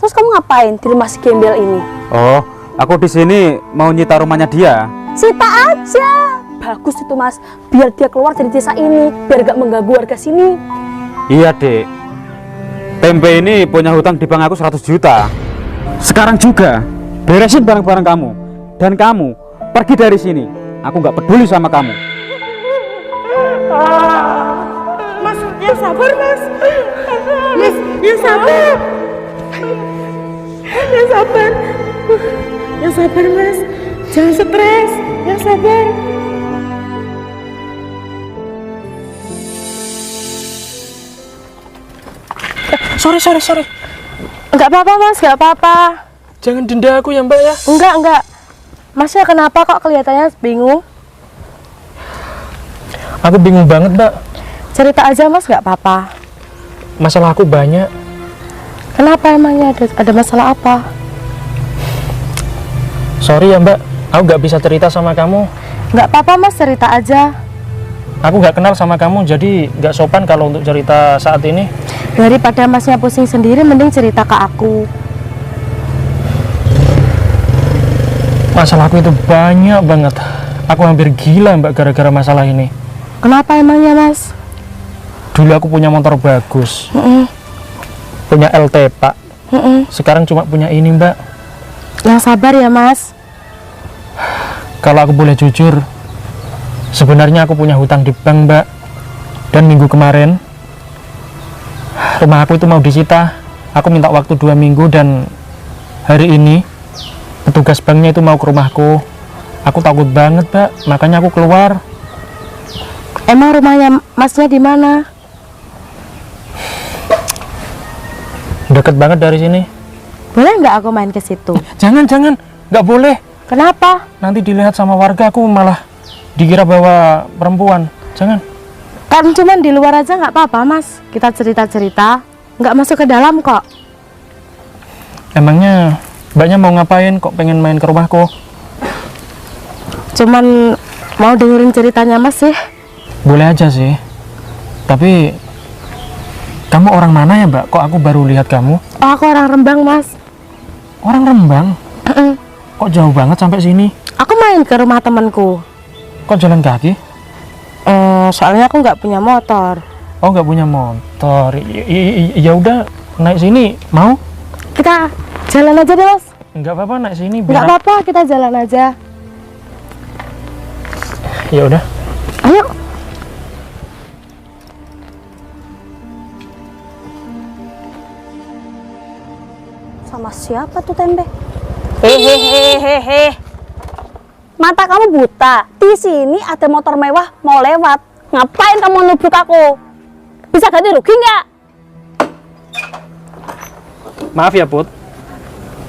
Terus kamu ngapain di rumah si gembel ini? Oh, aku di sini mau nyita rumahnya dia. Cita aja. Bagus itu Mas, biar dia keluar dari desa ini, biar gak mengganggu warga sini. Iya, Dek. Tempe ini punya hutang di bank aku 100 juta. Sekarang juga beresin barang-barang kamu. Dan kamu pergi dari sini. Aku nggak peduli sama kamu. Mas, ya sabar Mas. Mas, ya sabar. Ya sabar. Ya sabar Mas. Jangan stres. Ya sabar. Sorry. Enggak apa-apa Mas, enggak apa-apa. Jangan denda aku ya Mbak ya. Enggak. Masnya kenapa kok kelihatannya bingung? Aku bingung banget Mbak. Cerita aja Mas, enggak apa-apa. Masalah aku banyak. Kenapa emangnya ada masalah apa? Sorry ya Mbak, aku nggak bisa cerita sama kamu. Enggak apa-apa Mas, cerita aja. Aku nggak kenal sama kamu, jadi nggak sopan kalau untuk cerita saat ini. Daripada Masnya pusing sendiri, mending cerita ke aku. Masalahku itu banyak banget. Aku hampir gila Mbak gara-gara masalah ini. Kenapa emangnya Mas? Dulu aku punya motor bagus, punya LT Pak. Sekarang cuma punya ini Mbak. Yang sabar ya Mas. Kalau aku boleh jujur, sebenarnya aku punya hutang di bank Mbak. Dan minggu kemarin rumah aku itu mau disita. Aku minta waktu 2 minggu dan hari ini petugas banknya itu mau ke rumahku. Aku takut banget Mbak, makanya aku keluar. Emang rumahnya Masnya di mana? Deket banget dari sini. Boleh nggak aku main ke situ? Jangan, nggak boleh. Kenapa? Nanti dilihat sama warga, aku malah dikira bawa perempuan. Jangan. Kan cuman di luar aja nggak apa-apa Mas. Kita cerita-cerita, nggak masuk ke dalam kok. Emangnya Mbaknya mau ngapain kok pengen main ke rumahku? Cuman mau dengerin ceritanya Mas sih. Boleh aja sih. Tapi kamu orang mana ya Mbak? Kok aku baru lihat kamu? Oh, aku orang Rembang Mas. Orang Rembang? Kok jauh banget sampai sini? Aku main ke rumah temanku. Kok jalan kaki? Soalnya aku nggak punya motor. Oh, nggak punya motor. Ya udah, naik sini. Mau? Kita jalan aja deh Mas. Nggak apa-apa naik sini. Nggak apa-apa, kita jalan aja. Ya udah. Ayo. Sama siapa tuh Tempe? Hehehe. Mata kamu buta. Di sini ada motor mewah mau lewat. Ngapain kamu nubruk aku? Bisa ganti rugi nggak? Maaf ya Put.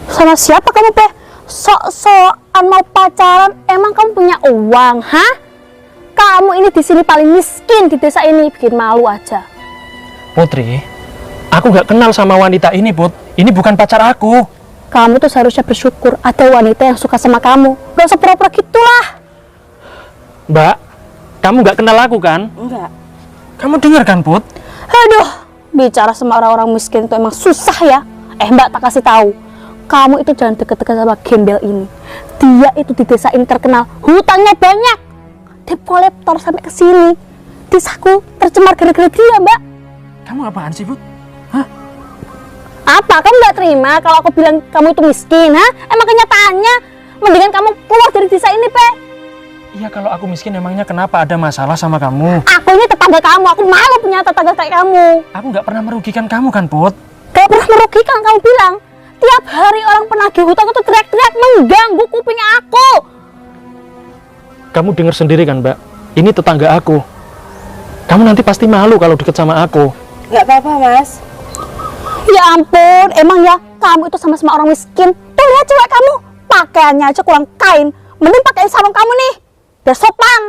Sama siapa kamu, Pe? Sok-sokan mau pacaran, emang kamu punya uang, hah? Kamu ini di sini paling miskin di desa ini, bikin malu aja. Putri, aku nggak kenal sama wanita ini Put. Ini bukan pacar aku. Kamu tuh seharusnya bersyukur ada wanita yang suka sama kamu. Gak usah pura-pura gitulah. Mbak, kamu nggak kenal aku kan? Enggak. Kamu dengar kan Put? Aduh, bicara sama orang-orang miskin itu emang susah ya. Mbak, tak kasih tahu. Kamu itu jangan deket-deket sama gembel ini. Dia itu di desa ini terkenal, hutangnya banyak. Debt kolektor sampai ke sini. Desaku tercemar gara-gara dia, Mbak. Kamu apaan sih Put? Apa? Kamu nggak terima kalau aku bilang kamu itu miskin, ha? Emang kenyataannya mendingan kamu keluar dari desa ini, Pe. Iya, kalau aku miskin emangnya kenapa ada masalah sama kamu? Aku ini tetangga kamu, aku malu punya tetangga kayak kamu. Aku nggak pernah merugikan kamu kan Put? Gak pernah merugikan, kamu bilang. Tiap hari orang penagih hutang itu teriak-teriak mengganggu kuping aku. Kamu dengar sendiri kan Mbak? Ini tetangga aku. Kamu nanti pasti malu kalau deket sama aku. Nggak apa-apa Mas. Ya ampun, emang ya kamu itu sama-sama orang miskin. Tuh lihat cewek kamu, pakaiannya aja kurang kain. Mending pakai sarung kamu nih, biar sopan.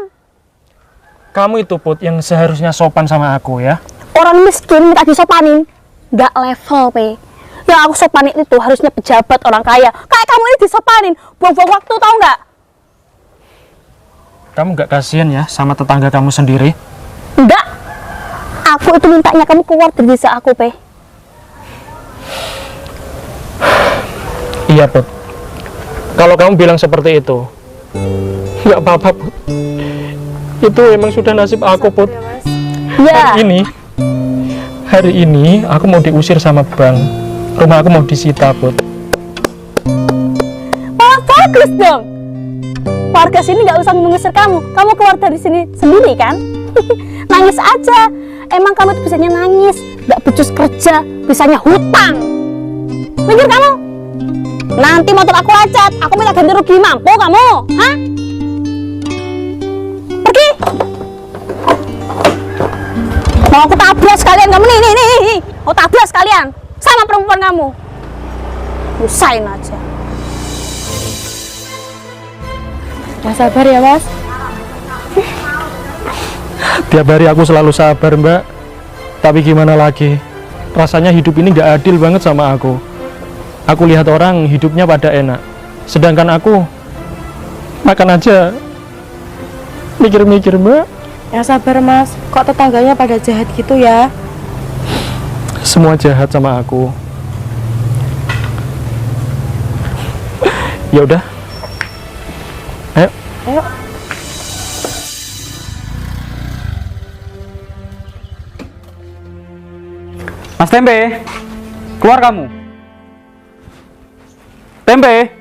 Kamu itu Put yang seharusnya sopan sama aku ya. Orang miskin minta disopanin, nggak level, Pe. Yang aku sopanin itu harusnya pejabat orang kaya. Kayak kamu ini disopanin, buang-buang waktu, tau nggak? Kamu nggak kasihan ya sama tetangga kamu sendiri? Enggak. Aku itu mintanya kamu keluar dari desa aku, Pe. Iya, Put. Kalau kamu bilang seperti itu, nggak apa-apa, Put. Itu emang sudah nasib aku, Put. Ya, Hari ini aku mau diusir sama bank. Rumah aku mau disita, Put. malah bagus dong. Warga sini nggak usah mengusir kamu. Kamu keluar dari sini sendiri kan? Nangis aja. Emang kamu tuh bisanya nangis, nggak becus kerja, bisanya hutang. Mikir kamu? Nanti motor aku lecet, aku minta ganti rugi, mampu kamu? Hah? Pergi. Mau aku tabrak sekalian kamu nih. Mau tabrak sekalian sama perempuan kamu. Usain aja. Ya sabar ya Mas. Tiap hari aku selalu sabar, Mbak. Tapi gimana lagi? Rasanya hidup ini nggak adil banget sama aku. Aku lihat orang hidupnya pada enak, sedangkan aku makan aja mikir-mikir, Mbak. Ya sabar Mas. Kok tetangganya pada jahat gitu ya? Semua jahat sama aku. Ya udah. Ayo. Ayo. Mas Tempe, keluar kamu. Tempe.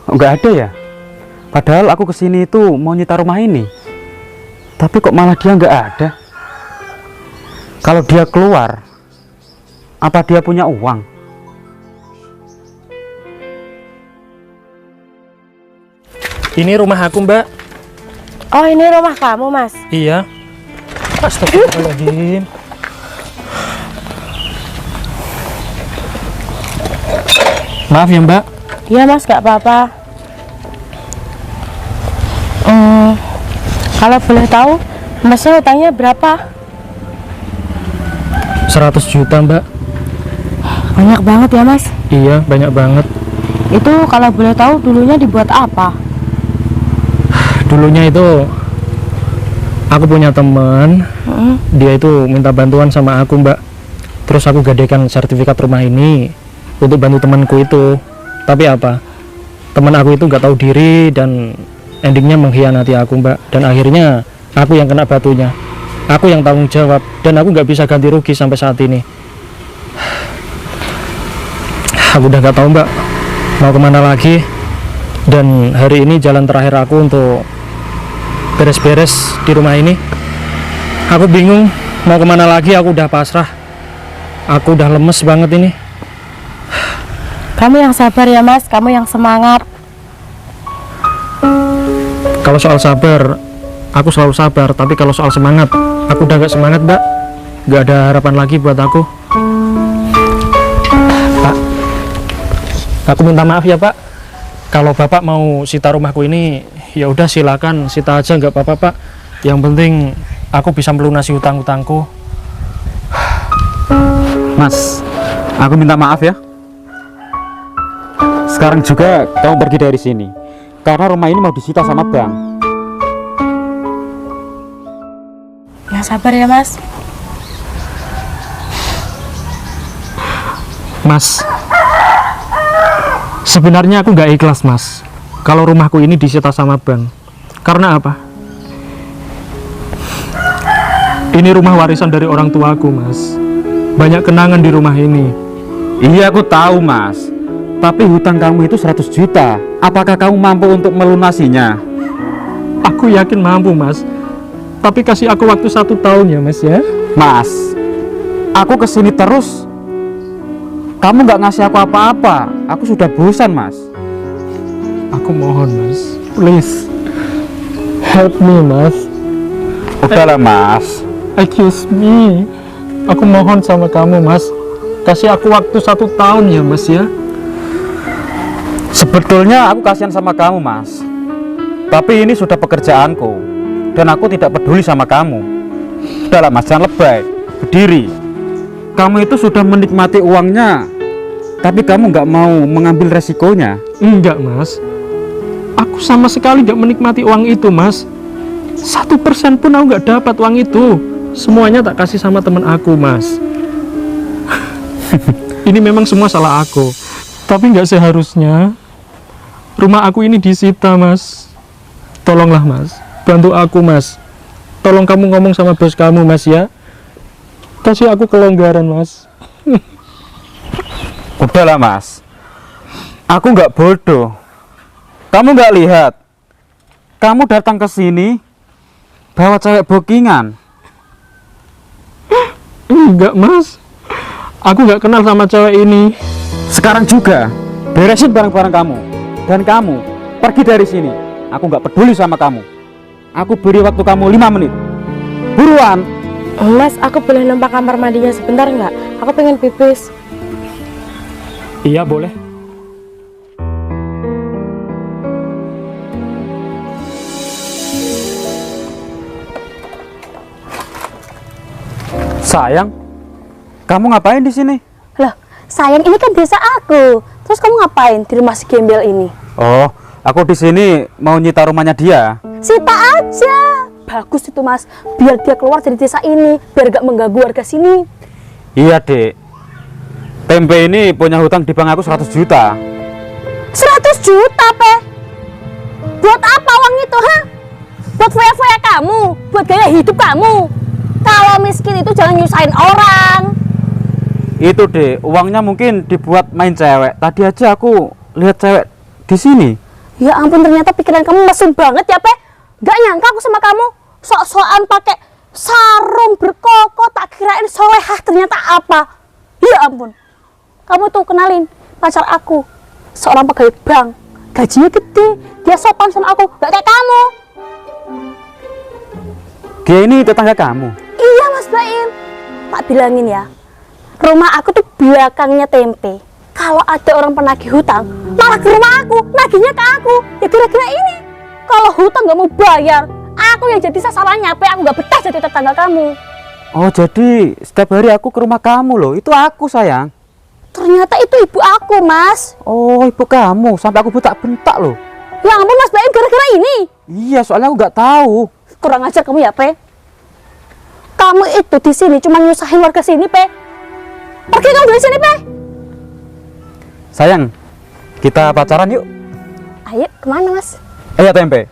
Oh, nggak ada ya? Padahal aku kesini itu mau nyita rumah ini. Tapi kok malah dia nggak ada? Kalau dia keluar, apa dia punya uang? Ini rumah aku, Mbak. Oh ini rumah kamu Mas. Iya. Astagfirullahaladzim. Maaf ya, Mbak. Iya Mas, gak apa-apa. Kalau boleh tahu, Masnya hutangnya berapa? 100 juta, Mbak. Banyak banget ya Mas. Iya, banyak banget. Itu kalau boleh tahu dulunya dibuat apa? Dulunya itu aku punya teman, dia itu minta bantuan sama aku, Mbak. Terus aku gadekan sertifikat rumah ini untuk bantu temanku itu. Tapi apa? Teman aku itu nggak tahu diri dan endingnya mengkhianati aku, Mbak. Dan akhirnya aku yang kena batunya. Aku yang tanggung jawab dan aku nggak bisa ganti rugi sampai saat ini. Aku udah nggak tahu, Mbak, mau kemana lagi. Dan hari ini jalan terakhir aku untuk beres-beres di rumah ini. Aku bingung mau kemana lagi. Aku udah pasrah. Aku udah lemes banget ini. Kamu yang sabar ya Mas, kamu yang semangat. Kalau soal sabar, aku selalu sabar. Tapi kalau soal semangat, aku udah gak semangat, Mbak. Gak ada harapan lagi buat aku. Pak, aku minta maaf ya, Pak. Kalau Bapak mau sita rumahku ini, ya udah silakan sita aja, nggak apa-apa, Pak. Yang penting aku bisa melunasi hutang-hutangku. Mas, aku minta maaf ya. Sekarang juga kamu pergi dari sini, karena rumah ini mau disita sama bank. Ya sabar ya Mas. Mas, sebenarnya aku nggak ikhlas, Mas, kalau rumahku ini disita sama bank. Karena apa? Ini rumah warisan dari orang tuaku, Mas. Banyak kenangan di rumah ini. Iya, aku tahu, Mas. Tapi hutang kamu itu 100 juta. Apakah kamu mampu untuk melunasinya? Aku yakin mampu, Mas. Tapi kasih aku waktu 1 tahun ya, Mas ya. Mas, aku kesini terus. Kamu nggak ngasih aku apa-apa. Aku sudah bosan, Mas. Aku mohon, Mas. Please. Help me, Mas. Udahlah, Mas. Excuse me. Aku mohon sama kamu, Mas. Kasih aku waktu 1 tahun ya, Mas ya. Sebetulnya aku kasihan sama kamu, Mas. Tapi ini sudah pekerjaanku. Dan aku tidak peduli sama kamu. Udahlah, Mas, jangan lebay. Berdiri. Kamu itu sudah menikmati uangnya, tapi kamu nggak mau mengambil resikonya. Enggak, Mas. Aku sama sekali nggak menikmati uang itu, Mas. 1% pun aku nggak dapat uang itu. Semuanya tak kasih sama teman aku, Mas. Ini memang semua salah aku. Tapi nggak seharusnya rumah aku ini disita, Mas. Tolonglah, Mas. Bantu aku, Mas. Tolong kamu ngomong sama bos kamu, Mas, ya. Kasih aku kelonggaran, Mas. Udahlah Mas, aku nggak bodoh. Kamu nggak lihat? Kamu datang ke sini bawa cewek bookingan. Enggak, Mas. Aku nggak kenal sama cewek ini. Sekarang juga beresin barang-barang kamu dan kamu pergi dari sini. Aku nggak peduli sama kamu. Aku beri waktu kamu 5 menit. Buruan. Mas, aku boleh numpang kamar mandinya sebentar nggak? Aku pengen pipis. Iya, boleh. Sayang, kamu ngapain di sini? Loh, sayang, ini kan desa aku. Terus kamu ngapain di rumah si gembel ini? Oh, aku di sini mau nyita rumahnya dia. Sita aja. Bagus itu Mas, biar dia keluar dari desa ini, biar gak mengganggu warga sini. Iya, Dek. Tempe ini punya hutang di bank aku 100 juta. 100 juta, Pe? Buat apa uang itu, ha? Buat foya-foya kamu, buat gaya hidup kamu. Kalau miskin itu jangan nyusahin orang. Itu, Dek, uangnya mungkin dibuat main cewek. Tadi aja aku lihat cewek di sini. Ya ampun, ternyata pikiran kamu mesum banget ya, Pe. Gak nyangka aku sama kamu. Sok-sokan pakai sarung berkoko, tak kirain solehah, ternyata apa? Ya ampun. Kamu tuh kenalin pacar aku, seorang pegawai bank, gajinya gede, dia sopan sama aku, gak kayak kamu. Dia ini tetangga kamu. Iya Mas Baim, tak bilangin ya, rumah aku tuh belakangnya Tempe. Kalau ada orang penagih hutang, malah ke rumah aku, nagihnya ke aku. Ya kira-kira ini, kalau hutang gak mau bayar, aku yang jadi sasarannya, Pe. Aku gak betah jadi tetangga kamu. Oh, jadi setiap hari aku ke rumah kamu loh. Itu aku, sayang. Ternyata itu ibu aku, Mas. Oh, ibu kamu. Sampai aku bentak-bentak loh. Ya ampun Mas Baim, gara-gara ini. Iya, soalnya aku nggak tahu. Kurang ajar kamu ya, Pe. Kamu itu di sini cuma nyusahin warga sini, Pe. Pergi kamu dari sini, Pe. Sayang, kita pacaran yuk. Ayo, kemana, Mas? Ayo, Tempe.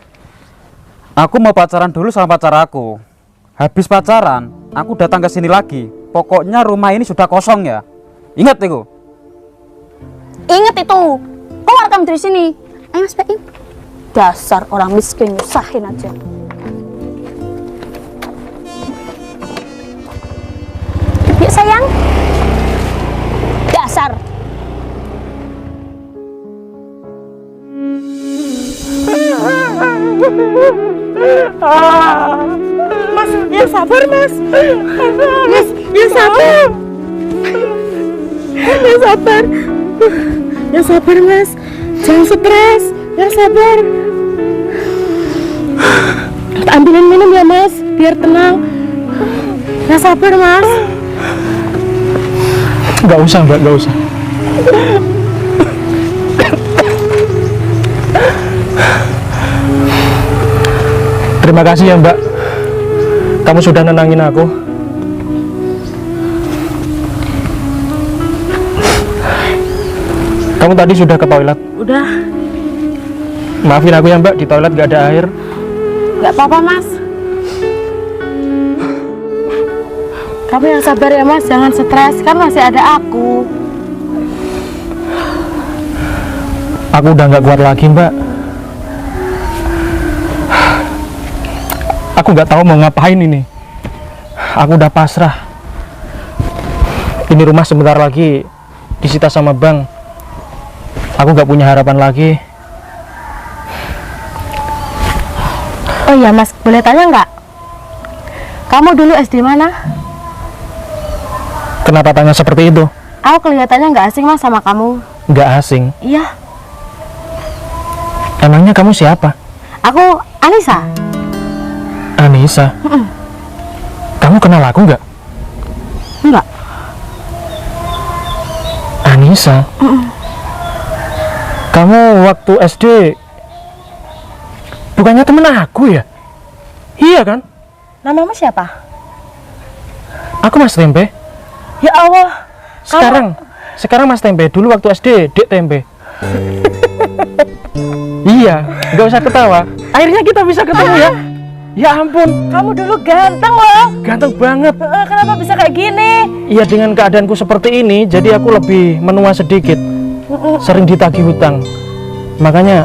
Aku mau pacaran dulu sama pacar aku. Habis pacaran, aku datang ke sini lagi. Pokoknya rumah ini sudah kosong ya. Ingat itu. Ingat itu. Keluar kamu dari sini. Ayo, Mas Baim. Dasar orang miskin nyusahin aja. Yuk, sayang. Dasar. Mas, ya sabar, Mas. Mas, ya sabar. Ya sabar. Ya sabar, Mas. Jangan stres. Ya sabar. Ambilin minum ya, Mas, biar tenang. Ya sabar, Mas. Nggak usah, Mbak, nggak usah. Terima kasih ya, Mbak. Kamu sudah nenangin aku. Kamu tadi sudah ke toilet? Udah. Maafin aku ya, Mbak, di toilet nggak ada air. Nggak apa-apa, Mas. Kamu yang sabar ya, Mas. Jangan stres, kan masih ada aku. Aku udah nggak kuat lagi, Mbak. Aku nggak tahu mau ngapain ini. Aku udah pasrah. Ini rumah sebentar lagi disita sama bank. Aku nggak punya harapan lagi. Oh iya, Mas, boleh tanya nggak? Kamu dulu SD mana? Kenapa tanya seperti itu? Aku kelihatannya nggak asing, Mas, sama kamu. Nggak asing. Iya, Emangnya kamu siapa? aku Anissa. Anissa. Kamu kenal aku nggak? Enggak. Anissa. Kamu waktu SD bukannya temen aku ya? Iya kan? Namamu siapa? Aku Mas Tempe. Ya Allah. sekarang Mas tempe. Dulu waktu SD, Dek tempe. Iya, nggak usah ketawa. Akhirnya kita bisa ketemu ya. Ya ampun, Kamu dulu ganteng loh. ganteng banget. Kenapa bisa kayak gini? Iya, dengan keadaanku seperti ini, jadi aku lebih menua sedikit. Sering ditagih hutang. Makanya,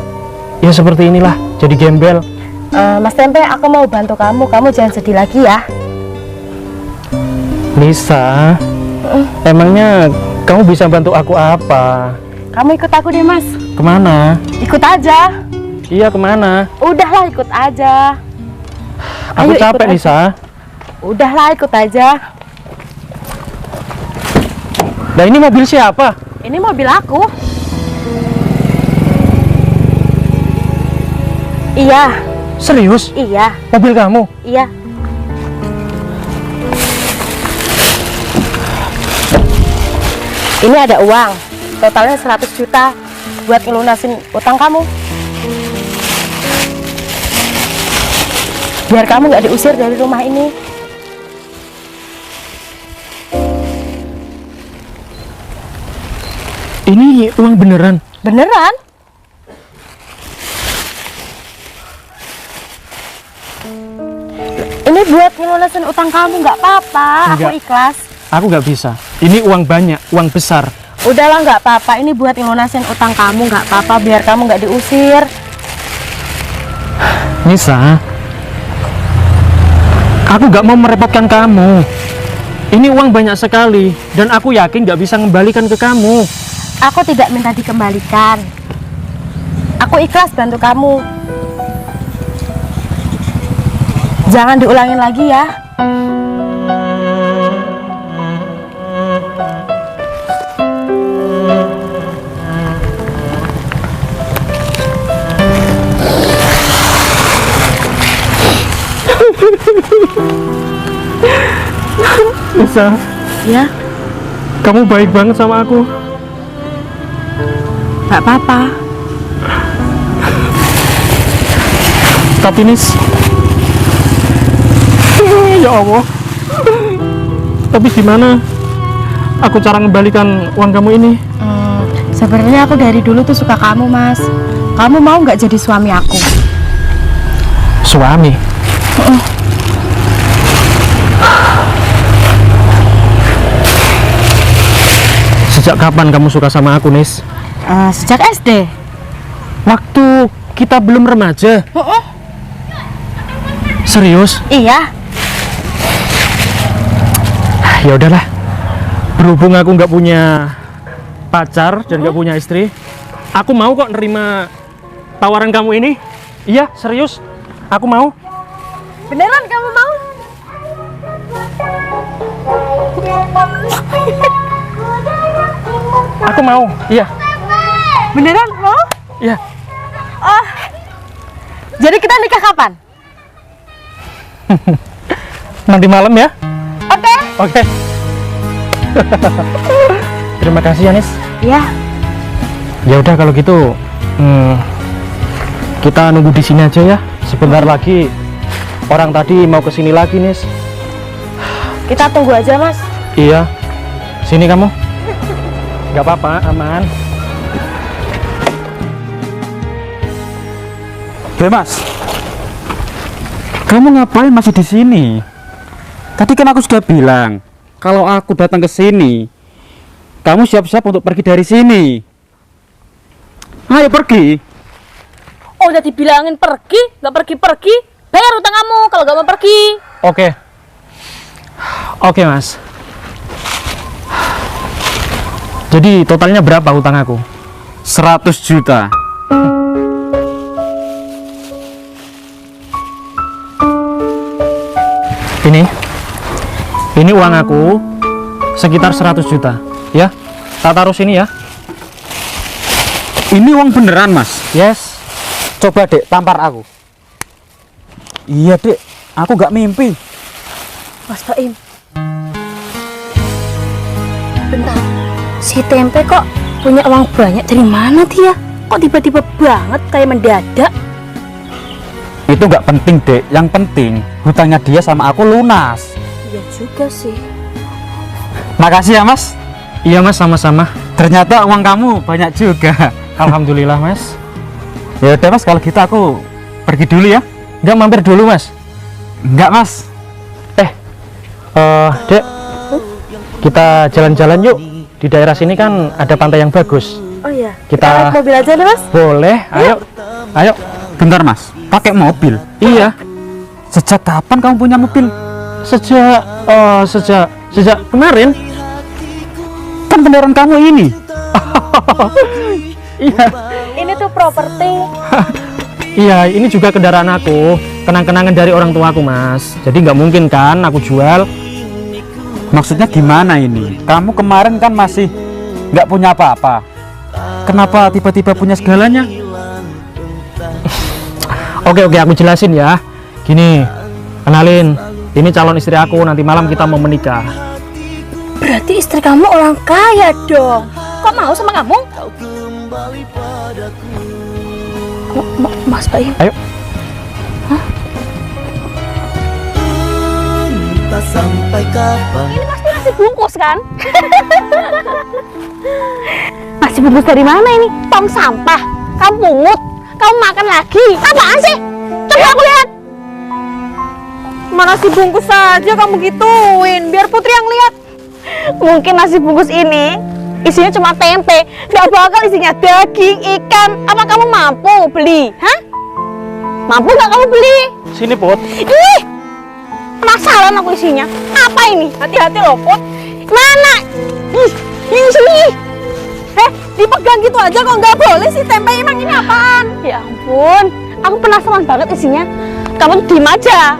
ya seperti inilah, jadi gembel. Mas Tempe, aku mau bantu kamu. Kamu jangan sedih lagi ya. Nisa, emangnya kamu bisa bantu aku apa? Kamu ikut aku deh, Mas. Kemana? Ikut aja. Iya, kemana? Udahlah, ikut aja. Aku Ayo, capek, ikut aja. Nisa. Udahlah, ikut aja. Nah, ini mobil siapa? Ini mobil aku. Iya, Serius? iya, Mobil kamu? iya. Ini ada uang. Totalnya 100 juta buat ngelunasin utang kamu. Biar kamu nggak diusir dari rumah ini. Ini uang beneran? Beneran? Ini buat ngelunasin utang kamu, nggak apa-apa. Aku Enggak. ikhlas. Aku nggak bisa. Ini uang banyak, uang besar. Udahlah, nggak apa-apa. Ini buat ngelunasin utang kamu, nggak apa-apa. Biar kamu nggak diusir. Nisa, aku nggak mau merepotkan kamu. Ini uang banyak sekali, dan aku yakin nggak bisa mengembalikan ke kamu. Aku tidak minta dikembalikan. Aku ikhlas bantu kamu. Jangan diulangin lagi ya. Nisa, Ya, kamu baik banget sama aku. nggak apa-apa. Tapi Nis, ya Allah. Tapi gimana aku cara mengembalikan uang kamu ini? Sebenarnya aku dari dulu tuh suka kamu, Mas. Kamu mau nggak jadi suami aku? Suami? Sejak kapan kamu suka sama aku, Nis? Sejak SD. Waktu kita belum remaja. Serius? Iya. Ya udahlah. Berhubung aku nggak punya pacar dan nggak punya istri, aku mau kok nerima tawaran kamu ini. Iya, serius. Aku mau. Beneran kamu mau? Aku mau. Iya. Beneran mau? Iya. Jadi kita nikah kapan? Nanti malam ya. Oke. Oke. Terima kasih ya, Nis. Iya. Ya udah kalau gitu, kita nunggu di sini aja ya. Sebentar lagi orang tadi mau kesini lagi, Nis. Kita tunggu aja, Mas. Iya. Sini kamu. Gak apa-apa, aman. Mas, kamu ngapain masih di sini? Tadi kan aku sudah bilang, kalau aku datang ke sini, kamu siap-siap untuk pergi dari sini. Ayo pergi. Oh, udah dibilangin pergi, nggak pergi-pergi. Bayar utang kamu kalau nggak mau pergi. Oke. Oke, Mas. Jadi totalnya berapa utang aku? 100 juta. Ini uang aku sekitar 100 juta. Ya, tak taruh sini ya. Ini uang beneran, Mas. Yes. Coba Dek, tampar aku. Iya Dek, aku gak mimpi. Mas Baim. Bentar, si Tempe kok punya uang banyak dari mana dia? Kok tiba-tiba banget kayak mendadak? Itu gak penting Dek, yang penting hutangnya dia sama aku lunas. Iya juga sih. Makasih ya Mas. Iya, Mas, sama-sama. Ternyata uang kamu banyak juga. Alhamdulillah Mas. Ya udah Mas, kalau gitu aku pergi dulu ya. Enggak, mampir dulu Mas. Enggak Mas. Dek, kita jalan-jalan yuk. Di daerah sini kan ada pantai yang bagus. Oh iya. Kita naik mobil aja deh Mas. Boleh, ayo. Bentar Mas, pakai mobil? Iya, Sejak kapan kamu punya mobil? sejak kemarin. Kan kendaraan kamu ini. Iya, Ini tuh properti. iya, ini juga kendaraan aku. Kenang-kenangan dari orang tuaku Mas. Jadi nggak mungkin kan aku jual. Maksudnya gimana ini? Kamu kemarin kan masih nggak punya apa-apa. Kenapa tiba-tiba punya segalanya? Oke, aku jelasin ya. Gini, kenalin. Ini calon istri aku. Nanti malam kita mau menikah. Berarti istri kamu orang kaya dong. Kok mau sama kamu? Mas Bayu. Ayo. Sampai kapan Ini pasti nasi bungkus kan? Nasi bungkus dari mana ini? Tong sampah. Kamu pungut. Kamu makan lagi. Apaan sih? Coba aku lihat. Mana nasi bungkus saja kamu gituin, biar Putri yang lihat. Mungkin nasi bungkus ini isinya cuma tempe. Gak bakal isinya daging, ikan. Apa kamu mampu beli? Hah? Mampu gak kamu beli? Sini, Put. Ih, penasaran aku isinya. Apa ini? Hati-hati loh, Put. Mana? Ih, ini sini. Dipegang gitu aja kok nggak boleh sih, tempe emang ini apaan? Ya ampun, aku penasaran banget isinya. Kamu diem aja.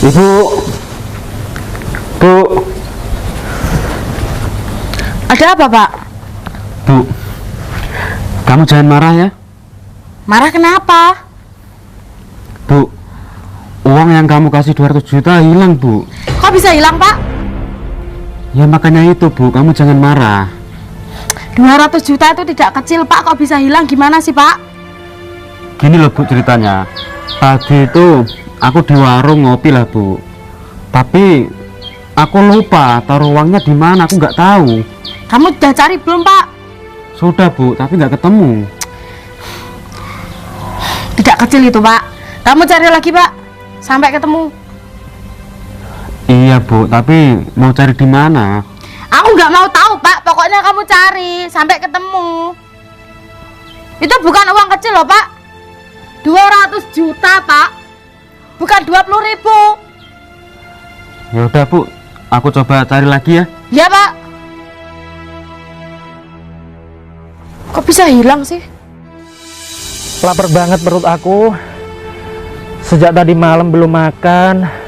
Ibu. Bu. Ada apa Pak? Bu. Kamu jangan marah ya. Marah kenapa? Bu. Uang yang kamu kasih 200 juta hilang, Bu. Kok bisa hilang Pak? Ya makanya itu, Bu, kamu jangan marah. 200 juta itu tidak kecil Pak, kok bisa hilang, gimana sih Pak? Gini loh, Bu, ceritanya. Tadi itu aku di warung ngopi lah, Bu. Tapi aku lupa taruh uangnya di mana, aku nggak tahu. Kamu udah cari belum Pak? Sudah, Bu, tapi nggak ketemu. Tidak kecil itu Pak. Kamu cari lagi Pak, sampai ketemu. Iya, Bu, tapi mau cari di mana? Aku nggak mau tahu Pak, pokoknya kamu cari sampai ketemu. Itu bukan uang kecil loh Pak. 200 juta Pak, bukan 20.000. Ya udah, Bu, aku coba cari lagi ya. Ya Pak. Kok bisa hilang sih? Lapar banget perut aku. Sejak tadi malam belum makan.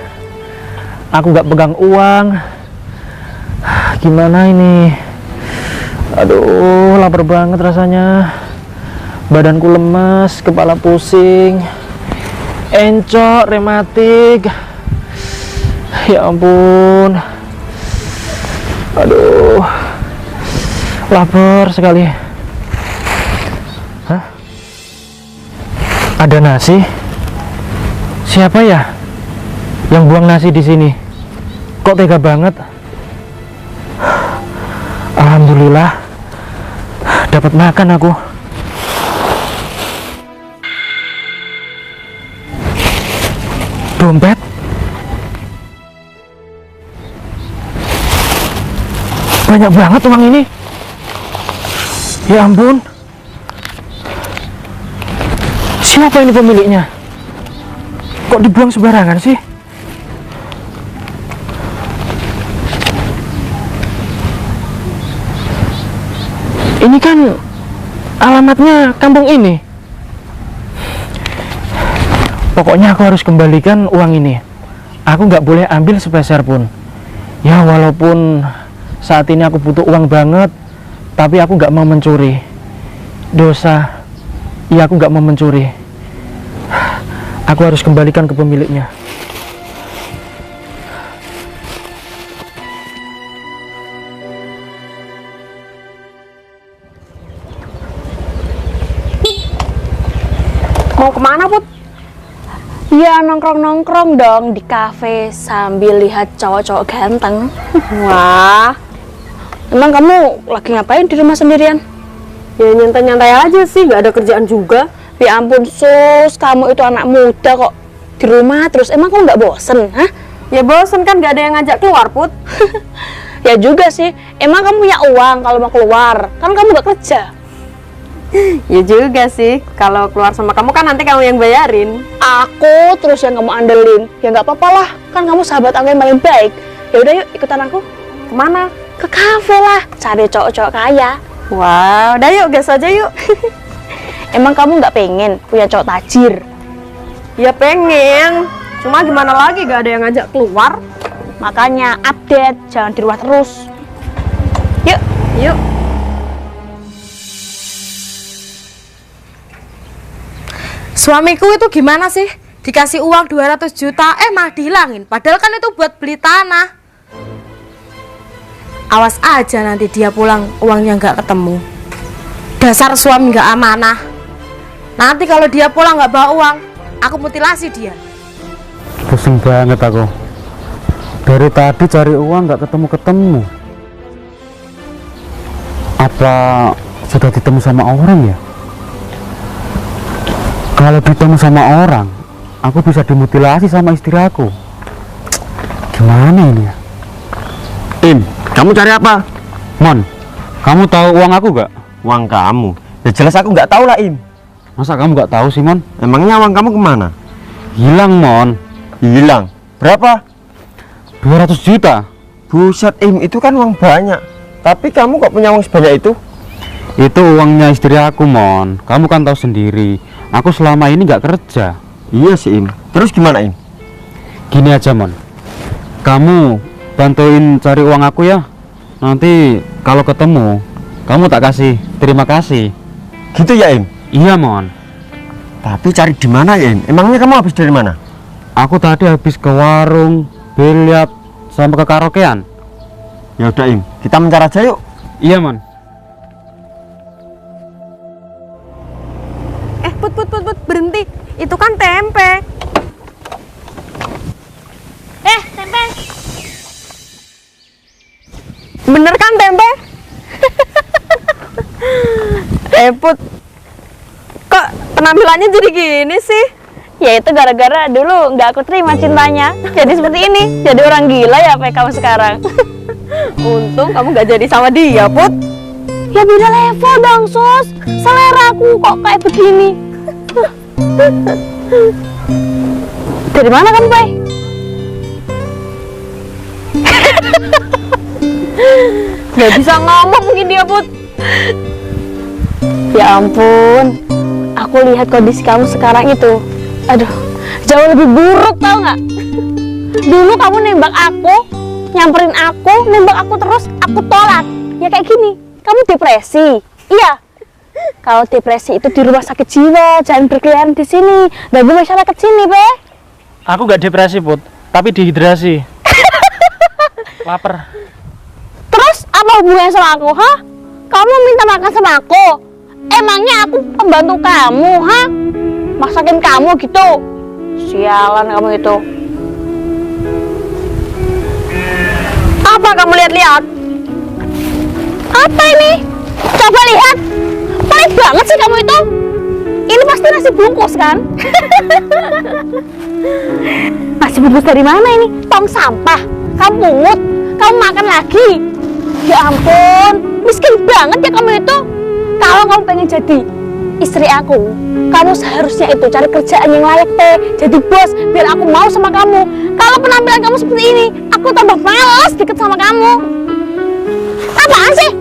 Aku nggak pegang uang. Gimana ini? Aduh, lapar banget rasanya. Badanku lemas, kepala pusing, encok, rematik. Ya ampun. Aduh, lapar sekali. Hah? Ada nasi? Siapa ya yang buang nasi di sini? Kok tega banget? Alhamdulillah dapat makan aku. Dompet? Banyak banget uang ini. Ya ampun. Siapa ini pemiliknya? Kok dibuang sembarangan sih? Ini kan alamatnya kampung ini. Pokoknya aku harus kembalikan uang ini. Aku nggak boleh ambil sepeser pun. Ya walaupun saat ini aku butuh uang banget, tapi aku nggak mau mencuri. Dosa. Iya, aku nggak mau mencuri. Aku harus kembalikan ke pemiliknya. Mau kemana, Put? Ya nongkrong-nongkrong dong di kafe sambil lihat cowok-cowok ganteng. Wah, Emang kamu lagi ngapain di rumah sendirian? ya nyantai-nyantai aja sih, nggak ada kerjaan juga. Ya ampun Sus, kamu itu anak muda kok di rumah terus. Emang kamu nggak bosen? Hah? Ya bosen kan, nggak ada yang ngajak keluar, Put. Ya juga sih. Emang kamu punya uang kalau mau keluar? Kan kamu nggak kerja. Ya juga sih, kalau keluar sama kamu kan nanti kamu yang bayarin. Aku terus yang kamu andelin. Ya nggak apa-apa lah. Kan kamu sahabat aku yang paling baik. Ya udah yuk ikutan aku Kemana? ke kafe lah. Cari cowok-cowok kaya. Wow, udah yuk, gas aja yuk. Emang kamu nggak pengen punya cowok tajir? Ya pengen, cuma gimana lagi, gak ada yang ngajak keluar. Makanya update, jangan di rumah terus. Yuk. Yuk. Suamiku itu gimana sih? Dikasih uang 200 juta, malah dihilangin. Padahal kan itu buat beli tanah. Awas aja nanti dia pulang uangnya nggak ketemu. Dasar suami nggak amanah. Nanti kalau dia pulang nggak bawa uang, aku mutilasi dia. Pusing banget aku. Dari tadi cari uang nggak ketemu-ketemu. Apa sudah ditemu sama orang ya? Kalau ditemu sama orang, aku bisa dimutilasi sama istri aku. Gimana ini ya? Im, kamu cari apa? Mon, kamu tahu uang aku nggak? Uang kamu? Ya jelas aku nggak tahu lah, Im. Masa kamu nggak tahu sih, Mon? Emangnya uang kamu kemana? Hilang, Mon. Hilang. Berapa? 200 juta. Buset, Im, itu kan uang banyak. Tapi kamu kok punya uang sebanyak itu? Itu uangnya istri aku, Mon. Kamu kan tahu sendiri, aku selama ini nggak kerja. Iya sih, Im. Terus gimana, Im? Gini aja, Mon. Kamu bantuin cari uang aku ya. Nanti kalau ketemu, kamu tak kasih terima kasih. Gitu ya, Im? Iya, Mon. Tapi cari di mana ya, Im? Emangnya kamu habis dari mana? Aku tadi habis ke warung, biliar, sampai ke karaokean. Ya udah, Im. Kita mencari aja yuk. Iya, Mon. Put, berhenti. Itu kan tempe. Tempe. Bener kan tempe? Put, kok penampilannya jadi gini sih? Ya itu gara-gara dulu nggak aku terima cintanya. Jadi seperti ini. Jadi orang gila ya kayak kamu sekarang. Untung kamu gak jadi sama dia, Put. Ya beda level dong, Sus. Selera aku kok kayak begini. Dari mana kamu, Bay? Gak bisa ngomong mungkin dia, Put. Ya ampun. Aku lihat kondisi kamu sekarang itu. Aduh, jauh lebih buruk tau nggak? Dulu kamu nembak aku, nyamperin aku, nembak aku terus, aku tolak. Ya kayak gini. Kamu depresi. Iya. Kalau depresi itu di rumah sakit jiwa, jangan berkeliaran di sini. Ganggu masyarakat sini, Be. Aku nggak depresi, Put, tapi dehidrasi. Lapar. Terus apa hubungannya sama aku, ha? Kamu minta makan sama aku? Emangnya aku pembantu kamu, ha? Masakin kamu gitu? Sialan kamu itu. Apa kamu lihat-lihat? Apa ini? Coba lihat. Pelit banget sih kamu itu. Ini pasti nasi bungkus kan? Nasi bungkus dari mana ini? Tong sampah. Kamu pungut. Kamu makan lagi. Ya ampun, miskin banget ya kamu itu. Kalau kamu pengen jadi istri aku, kamu seharusnya itu cari kerjaan yang layak teh. Jadi bos, biar aku mau sama kamu. Kalau penampilan kamu seperti ini, aku tambah malas deket sama kamu. Apaan sih?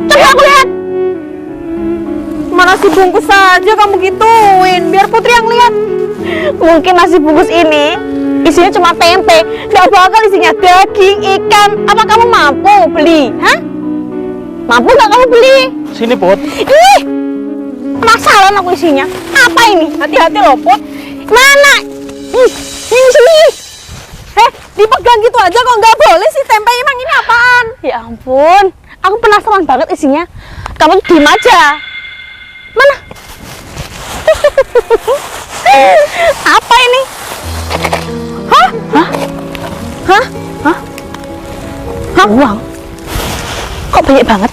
Coba aku lihat. Mana nasi bungkus saja kamu gituin, biar Putri yang lihat. Mungkin nasi bungkus ini isinya cuma tempe, gak bakal isinya daging, ikan. Apa kamu mampu beli? Hah? Mampu gak kamu beli? Sini, Put. Ih, masalah aku isinya. Apa ini? Hati-hati loh, Put. Mana? Ih, ini sini. Dipegang gitu aja kok nggak boleh sih, tempe emang ini apaan? Ya ampun, aku penasaran banget isinya. Kamu tuh diem aja. Mana? Apa ini? Uang? Kok banyak banget?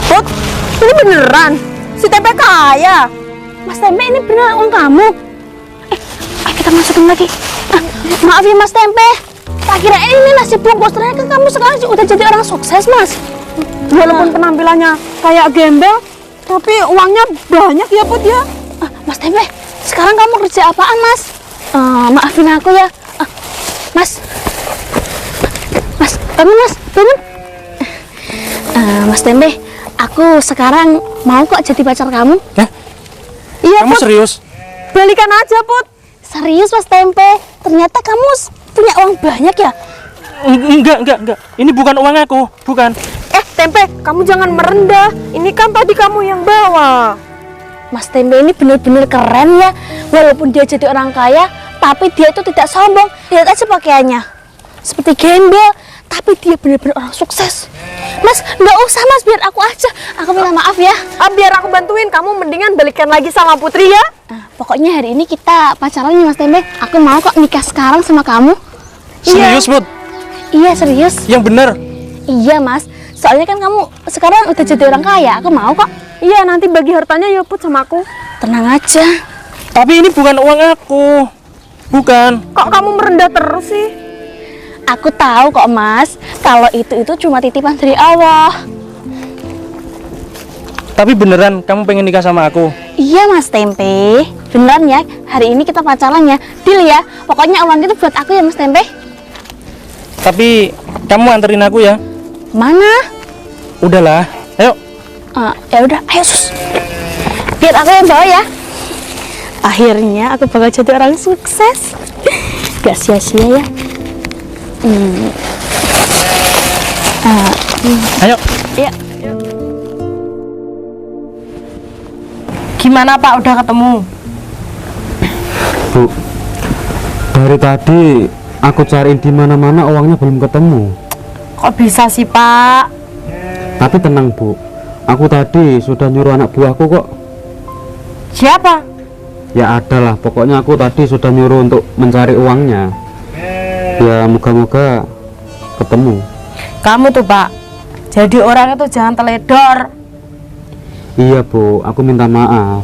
Put, ini beneran? Si Tempe kaya? Mas Tempe, ini beneran uang kamu? Ayo kita masukin lagi. Maaf ya Mas Tempe, tak kira ini nasi bungkus, ternyata kan kamu sekarang udah jadi orang sukses Mas. Walaupun penampilannya kayak gembel, tapi uangnya banyak ya Put ya? Mas Tempe, sekarang kamu kerja apaan Mas? Maafin aku ya. Mas, bangun Mas, bangun. Mas Tempe, aku sekarang mau kok jadi pacar kamu. Iya Kamu Put, serius? balikan aja Put. Serius Mas Tempe, ternyata kamu punya uang banyak ya? Enggak. Ini bukan uang aku, bukan. Tempe, kamu jangan merendah. Ini kan tadi kamu yang bawa. Mas Tempe ini bener-bener keren ya. Walaupun dia jadi orang kaya, tapi dia itu tidak sombong. Lihat aja pakaiannya, seperti gembel, tapi dia bener-bener orang sukses. Mas, nggak usah Mas, biar aku aja. Aku minta maaf ya. Biar aku bantuin, kamu mendingan balikan lagi sama Putri ya. Pokoknya hari ini kita pacaran nih Mas Tempe. Aku mau kok nikah sekarang sama kamu. Serius, Bud? Iya serius. Yang bener? Iya Mas. Soalnya kan kamu sekarang udah jadi orang kaya. Aku mau kok. Iya, nanti bagi hartanya ya Put sama aku. Tenang aja. Tapi ini bukan uang aku. Bukan. Kok kamu merendah terus sih? Aku tahu kok Mas. Kalau itu cuma titipan dari Allah. Tapi beneran kamu pengen nikah sama aku? Iya Mas Tempe. Beneran ya. Hari ini kita pacaran ya. Deal ya. Pokoknya uang itu buat aku ya Mas Tempe. Tapi kamu anterin aku ya? Mana? Udahlah, ayo. Ya udah, ayo sus. Biar aku yang bawa ya. Akhirnya aku bakal jadi orang sukses. Gak sia-sia ya. Ayo. Ya. Gimana Pak, udah ketemu? Bu, dari tadi aku cariin di mana-mana uangnya belum ketemu. Kok bisa sih Pak? Tapi tenang Bu, aku tadi sudah nyuruh anak buahku kok. Siapa? Ya adalah, pokoknya aku tadi sudah nyuruh untuk mencari uangnya. Ya moga-moga ketemu. Kamu tuh Pak, jadi orang itu jangan teledor. Iya Bu, aku minta maaf.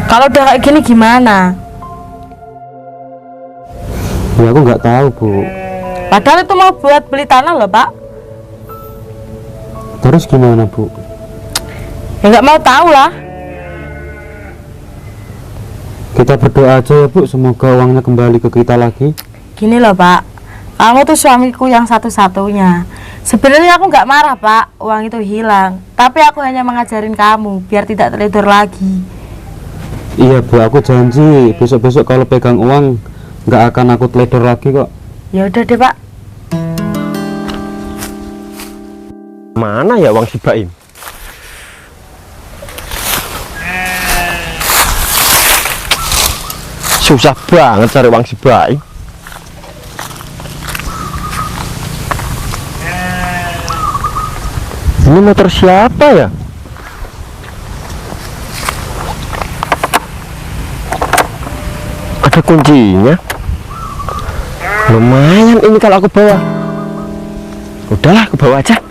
Kalau udah kayak gini gimana? Ya aku nggak tahu Bu. Padahal itu mau buat beli tanah loh Pak. Terus gimana Bu? Ya nggak mau tahu lah. Kita berdoa aja ya Bu, semoga uangnya kembali ke kita lagi. Gini loh Pak, kamu tuh suamiku yang satu-satunya. Sebenarnya aku nggak marah Pak, uang itu hilang. Tapi aku hanya mengajarin kamu biar tidak teledor lagi. Iya Bu, aku janji besok-besok kalau pegang uang nggak akan aku teledor lagi kok. Ya udah deh Pak. Mana ya uang si Baim? Susah banget cari uang si Baim. Ini motor siapa ya? Ada kuncinya. Lumayan ini kalau aku bawa. Udahlah, aku bawa aja.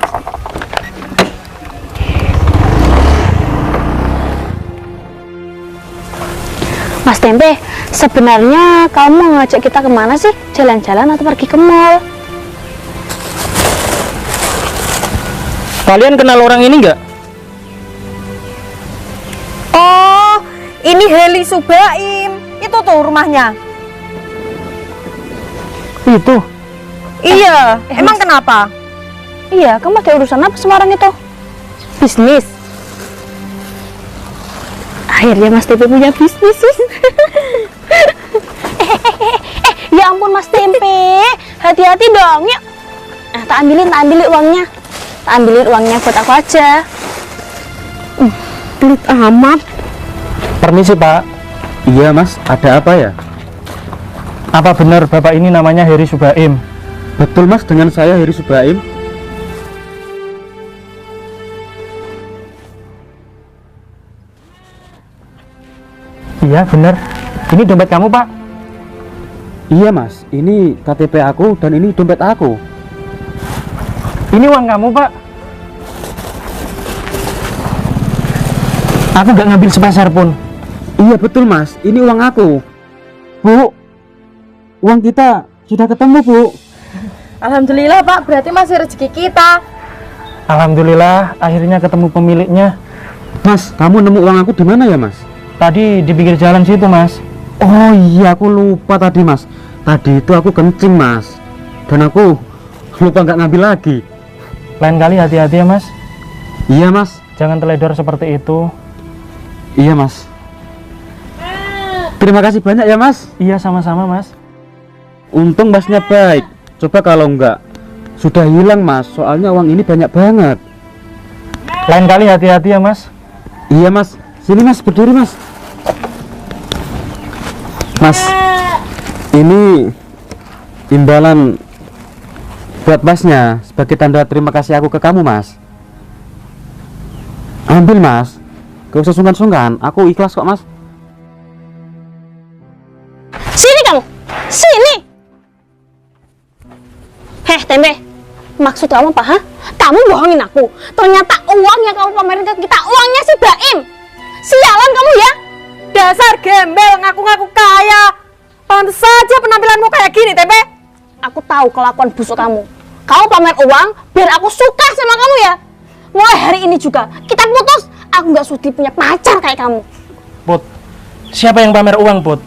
Mas Tempe, sebenarnya kamu mau ngajak kita kemana sih? Jalan-jalan atau pergi ke mall? Kalian kenal orang ini nggak? Oh, ini Heli Subaim. Itu tuh rumahnya. Itu. Iya, emang kenapa? Iya, kamu ada urusan apa sama orang itu? Bisnis. Akhirnya Mas Tempe punya bisnis. Ya ampun Mas Tempe, hati-hati dong. Yuk. Tak ambilin uangnya. Tak ambilin uangnya buat aku aja. Pelit amat. Permisi Pak. Iya Mas, ada apa ya? Apa benar Bapak ini namanya Heri Subaim? Betul Mas, dengan saya Heri Subaim. Iya benar. Ini dompet kamu, Pak. Iya mas, ini KTP aku dan ini dompet aku. Ini uang kamu, Pak. Aku gak ngambil sepeser pun. Iya betul mas, ini uang aku. Bu, uang kita sudah ketemu bu. Alhamdulillah Pak, berarti masih rezeki kita. Alhamdulillah, akhirnya ketemu pemiliknya. Mas, kamu nemu uang aku di mana ya mas? Tadi di pinggir jalan situ, Mas. Oh iya, aku lupa tadi mas. Tadi itu aku kencing mas, dan aku lupa nggak ngambil lagi. Lain kali hati-hati ya, Mas. Iya mas. Jangan teledor seperti itu. Iya mas. Terima kasih banyak ya mas. Iya, sama-sama, Mas. Untung masnya baik. Coba kalau enggak, sudah hilang mas. Soalnya uang ini banyak banget. Lain kali hati-hati ya, Mas. Iya mas. Sini mas, berdiri mas. Mas, ini imbalan buat masnya sebagai tanda terima kasih aku ke kamu mas. Ambil mas, gak usah sungkan-sungkan. Aku ikhlas kok mas. Sini kamu, sini. Heh tempe, maksud kamu apa ha? Kamu bohongin aku. Ternyata uang yang kamu pamerin ke kita uangnya si Baim. Sialan kamu ya. Dasar gembel, ngaku-ngaku kaya. Pantes saja penampilanmu kayak gini, Tempe. Aku tahu kelakuan busuk kamu. Kamu pamer uang biar aku suka sama kamu ya. Mulai hari ini juga kita putus. Aku nggak sudi punya pacar kayak kamu. Put, siapa yang pamer uang, Put?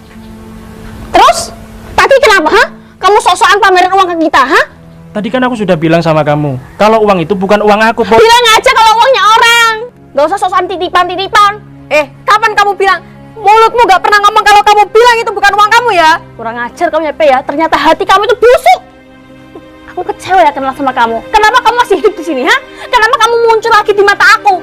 Terus tadi kenapa ha? Kamu sok-sokan pamerin uang ke kita ha? Tadi kan aku sudah bilang sama kamu, kalau uang itu bukan uang aku, Put. Bilang aja kalau uangnya orang. Gak usah sok-sokan titipan-titipan. Kapan kamu bilang? Mulutmu gak pernah ngomong kalau kamu bilang itu bukan uang kamu ya? Kurang ajar kamu ya, Pe ya. Ternyata hati kamu itu busuk. Aku kecewa ya kenal sama kamu. Kenapa kamu masih hidup di sini, ha? Kenapa kamu muncul lagi di mata aku?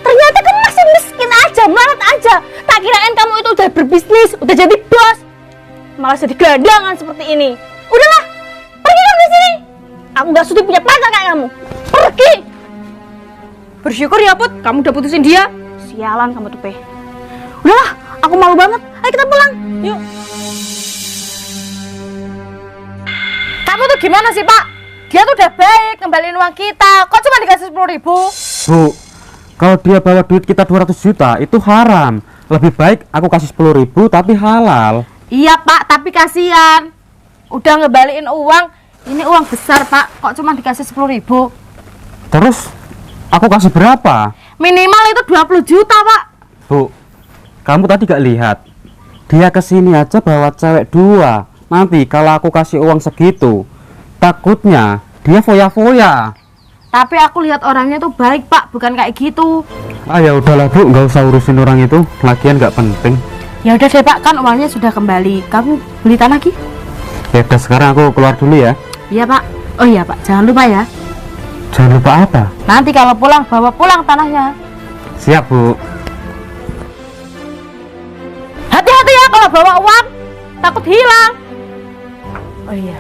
Ternyata kamu masih miskin aja, melarat aja. Tak kirain kamu itu udah berbisnis, udah jadi bos. Malah jadi gelandangan seperti ini. Udahlah, pergi kamu dari sini. Aku gak sudi punya pacar kayak kamu. Pergi. Bersyukur ya, Put, kamu udah putusin dia. Sialan kamu tuh, Pe. Udahlah, aku malu banget. Ayo kita pulang. Yuk. Kamu tuh gimana sih, Pak? Dia tuh udah baik ngembaliin uang kita. Kok cuma dikasih 10.000? Bu, kalau dia bawa duit kita 200 juta itu haram. Lebih baik aku kasih 10.000 tapi halal. Iya, Pak, tapi kasihan. Udah ngembaliin uang. Ini uang besar, Pak. Kok cuma dikasih 10.000? Terus aku kasih berapa? Minimal itu 20 juta, Pak. Bu, kamu tadi gak lihat? Dia kesini aja bawa cewek 2. Nanti kalau aku kasih uang segitu, takutnya dia foya-foya. Tapi aku lihat orangnya tuh baik, Pak, bukan kayak gitu. Ah ya udahlah bu, nggak usah urusin orang itu, lagian nggak penting. Ya udah deh, Pak, kan uangnya sudah kembali. Kamu beli tanah lagi? Ya udah sekarang aku keluar dulu ya. Iya, Pak. Oh iya, Pak, jangan lupa ya. Jangan lupa apa? Nanti kalau pulang bawa pulang tanahnya. Siap bu. Hati-hati ya kalau bawa uang, takut hilang. Oh iya,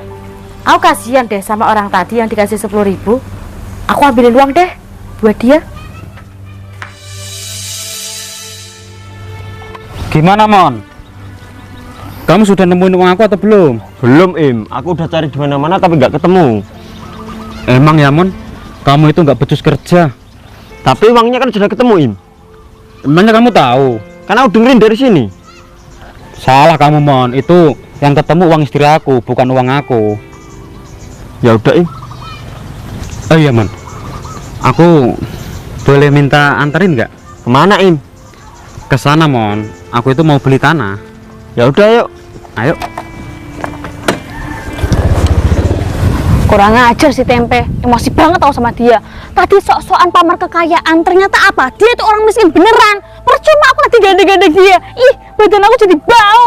aku kasihan deh sama orang tadi yang dikasih 10.000. Aku ambilin uang deh buat dia. Gimana Mon? Kamu sudah nemuin uang aku atau belum? Belum Im, aku udah cari di mana-mana tapi nggak ketemu. Emang ya Mon, kamu itu nggak becus kerja. Tapi uangnya kan sudah ketemu Im. Emangnya kamu tahu? Karena aku dengerin dari sini. Salah kamu Mon, itu yang ketemu uang istri aku, bukan uang aku. Ya udah Im. Oh iya Mon, aku boleh minta anterin nggak? Kemana Im? Ke sana Mon, aku itu mau beli tanah. Ya udah yuk. Ayo. Kurang ajar si Tempe, emosi banget tau sama dia. Tadi sok-sokan pamer kekayaan, ternyata apa? Dia itu orang miskin beneran. Percuma aku lagi gandeng-gandeng dia. Ih, badan aku jadi bau.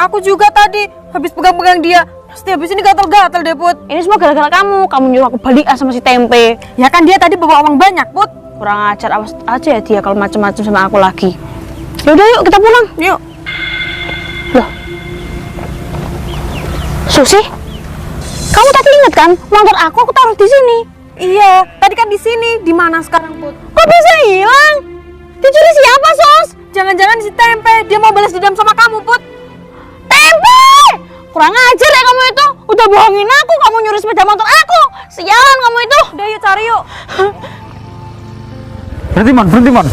Aku juga tadi habis pegang-pegang dia. Pasti habis ini gatal-gatal deh, Put. Ini semua gara-gara kamu. Kamu nyuruh aku balik sama si Tempe. Ya kan dia tadi bawa uang banyak, Put. Kurang ajar, awas aja ya dia kalau macam-macam sama aku lagi. Yaudah yuk kita pulang. Yuk. Loh, Susi, kamu tadi inget kan motor aku taruh di sini. Iya, tadi kan di sini. Di mana sekarang, Put? Kok bisa hilang? Dicuri siapa, Sos? Jangan-jangan si Tempe dia mau balas dendam sama kamu, Put. Tempe! Kurang ajar ya kamu itu. Udah bohongin aku, kamu nyuri sepeda motor aku. Sialan kamu itu. Udah yuk cari yuk. Berhenti Mon.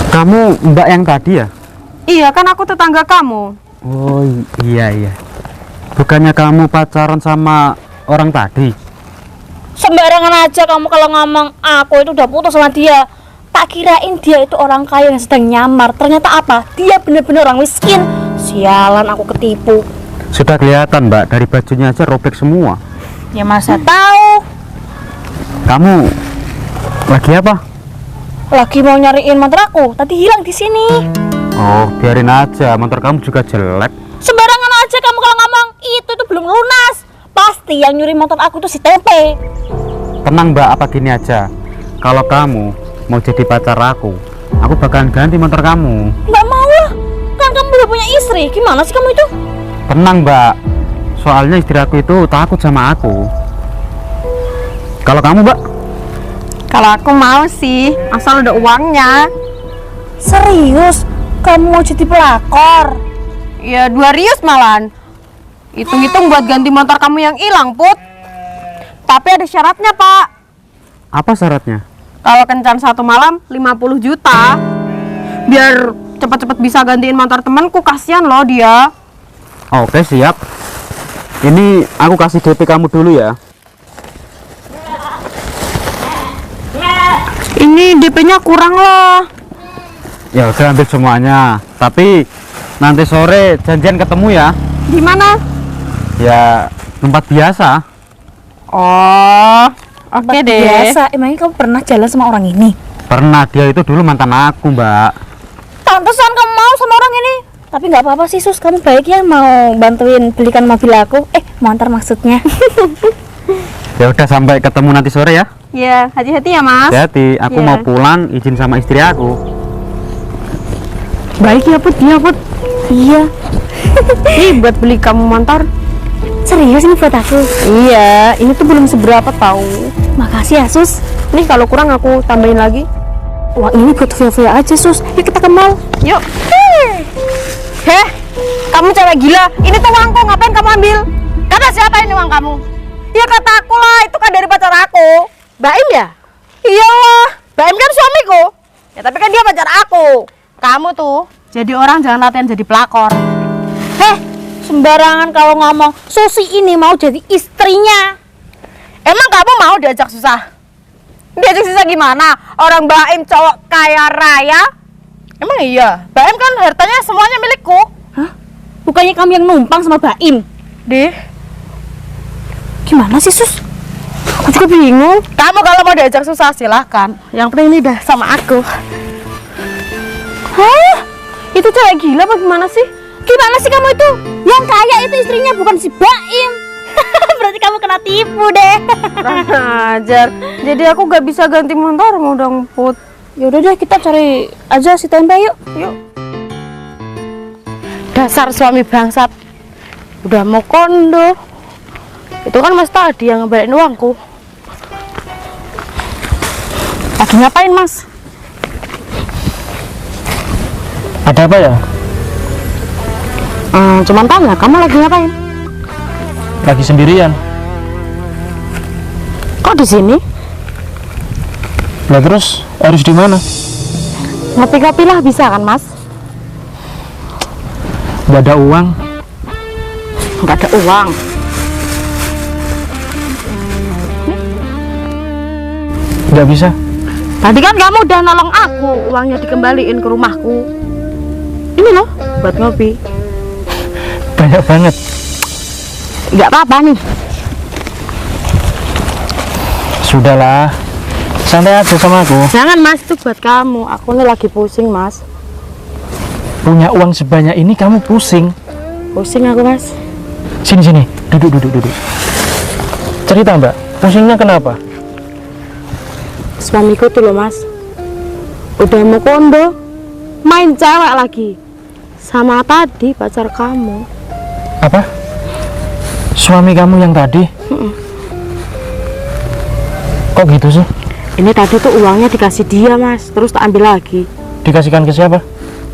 Kamu Mbak yang tadi ya? Iya, kan aku tetangga kamu. Oh iya. Bukannya kamu pacaran sama orang tadi? Sembarangan aja kamu kalau ngomong. Aku itu udah putus sama dia. Tak kirain dia itu orang kaya yang sedang nyamar. Ternyata apa? Dia bener-bener orang miskin. Sialan, aku ketipu. Sudah kelihatan Mbak, dari bajunya aja robek semua. Ya masa tahu. Kamu lagi apa? Lagi mau nyariin motor aku. Tadi hilang di sini. Oh, biarin aja, motor kamu juga jelek. Sembarangan aja kamu kalau ngomong. Itu belum lunas. Pasti yang nyuri motor aku tuh si Tempe. Tenang Mbak, apa gini aja. Kalau kamu mau jadi pacar aku bakalan ganti motor kamu. Nggak mau lah. Kan kamu udah punya istri. Gimana sih kamu itu? Tenang Mbak, soalnya istri aku itu takut sama aku. Kalau kamu Mbak? Kalau aku mau sih, asal ada uangnya. Serius? Kamu mau jadi pelakor? Ya 2 rius malan. Hitung-hitung buat ganti motor kamu yang hilang, Put. Tapi ada syaratnya, Pak. Apa syaratnya? Kalau kencan 1 malam 50 juta. Biar cepat-cepat bisa gantiin motor temanku, kasihan loh dia. Oke siap. Ini aku kasih DP kamu dulu ya. Ini DP-nya kurang loh. Ya udah ambil semuanya. Tapi nanti sore janjian ketemu ya. Di mana? Ya tempat biasa. Oh, oke deh. Biasa. Emangnya kamu pernah jalan sama orang ini? Pernah, dia itu dulu mantan aku Mbak. Pantesan kamu mau sama orang ini. Tapi nggak apa-apa sih Sus, kamu baik ya mau bantuin belikan mobil aku. Motor maksudnya. Ya udah sampai ketemu nanti sore ya. Ya, hati-hati ya, Mas. Hati-hati, aku Ya. mau pulang izin sama istri aku. Baik ya, Put. Iya, Put. Iya. Ini buat beli kamu motor. Serius ini buat aku? Iya, ini tuh belum seberapa tahu. Makasih ya Sus. Nih kalau kurang aku tambahin lagi. Uang ini buat via-via aja Sus. Yuk kita ke mall. Yuk. Heh, kamu cewek gila. Ini tuh uangku, ngapain kamu ambil? Kata siapa ini uang kamu? Ya kata aku lah, itu kan dari pacar aku. Baim ya? Iyalah, Baim kan suamiku. Ya tapi kan dia pacar aku. Kamu tuh jadi orang jangan latihan jadi pelakor. Sembarangan kalau ngomong. Susi ini mau jadi istrinya. Emang kamu mau diajak susah? Diajak susah gimana? Orang Baim cowok kaya raya. Emang iya, Baim kan hartanya semuanya milikku. Hah? Bukannya kamu yang numpang sama Baim? Deh, Gimana sih Sus? aku juga bingung. Kamu kalau mau diajak susah silahkan. Yang penting ini udah sama aku. Hah? Itu cewek gila apa gimana sih? Gimana sih kamu itu? Yang kaya itu istrinya bukan si Baim. Berarti kamu kena tipu deh. Kurang ajar. Jadi aku gak bisa ganti motormu dong, Put. Yaudah deh kita cari aja si Tempe yuk. Yuk. Dasar suami bangsat. Udah mau kondo. Itu kan Mas tadi yang ngebalikin uangku. Lagi ngapain Mas? Ada apa ya? Cuman tanya, kamu lagi ngapain? Lagi sendirian. Kok di sini? Lah terus harus di mana? Ngopi-ngopi lah bisa kan Mas? Gak ada uang. Nggak ada uang. Gak bisa. Tadi kan kamu udah nolong aku, uangnya dikembaliin ke rumahku. Ini loh, buat ngopi. Banyak banget. Nggak apa-apa nih. Sudahlah. Santai aja sama aku. Jangan Mas, itu buat kamu. Aku nih lagi pusing Mas. Punya uang sebanyak ini kamu pusing. Pusing aku Mas. Sini. Duduk. Cerita Mbak, pusingnya kenapa? Suamiku tuh loh Mas, udah mau kondo, main cewek lagi. Sama tadi pacar kamu. Apa? Suami kamu yang tadi? Kok gitu sih? Ini tadi tuh uangnya dikasih dia Mas, terus tak ambil lagi. Dikasihkan ke siapa?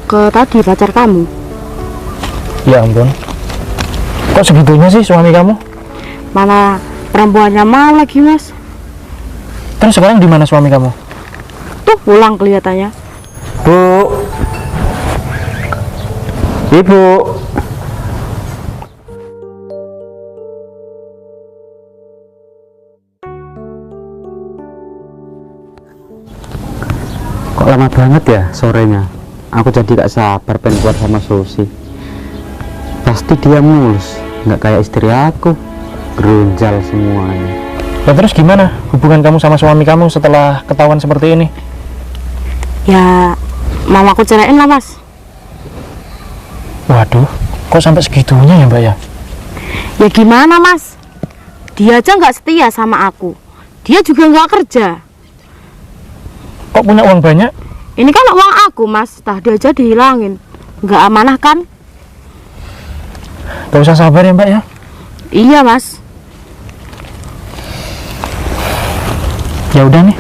Ke tadi pacar kamu. Ya ampun. Kok segitunya sih suami kamu? Mana perempuannya mau lagi, Mas. Terus sekarang di mana suami kamu? Tuh pulang kelihatannya. Bu, Ibu, kok lama banget ya sorenya? Aku jadi gak sabar pengen keluar sama Susi. Pasti dia mulus, nggak kayak istri aku, gerunjal semuanya. Ya terus gimana hubungan kamu sama suami kamu setelah ketahuan seperti ini? Ya mau aku ceraiin lah, Mas. Waduh, kok sampai segitunya ya Mbak ya? Ya gimana, Mas? Dia aja nggak setia sama aku. Dia juga nggak kerja. Kok punya uang banyak? Ini kan uang aku, Mas. Tadi aja dihilangin. Nggak amanah kan? Gak usah sabar ya Mbak ya? Iya, Mas. Ya udah nih,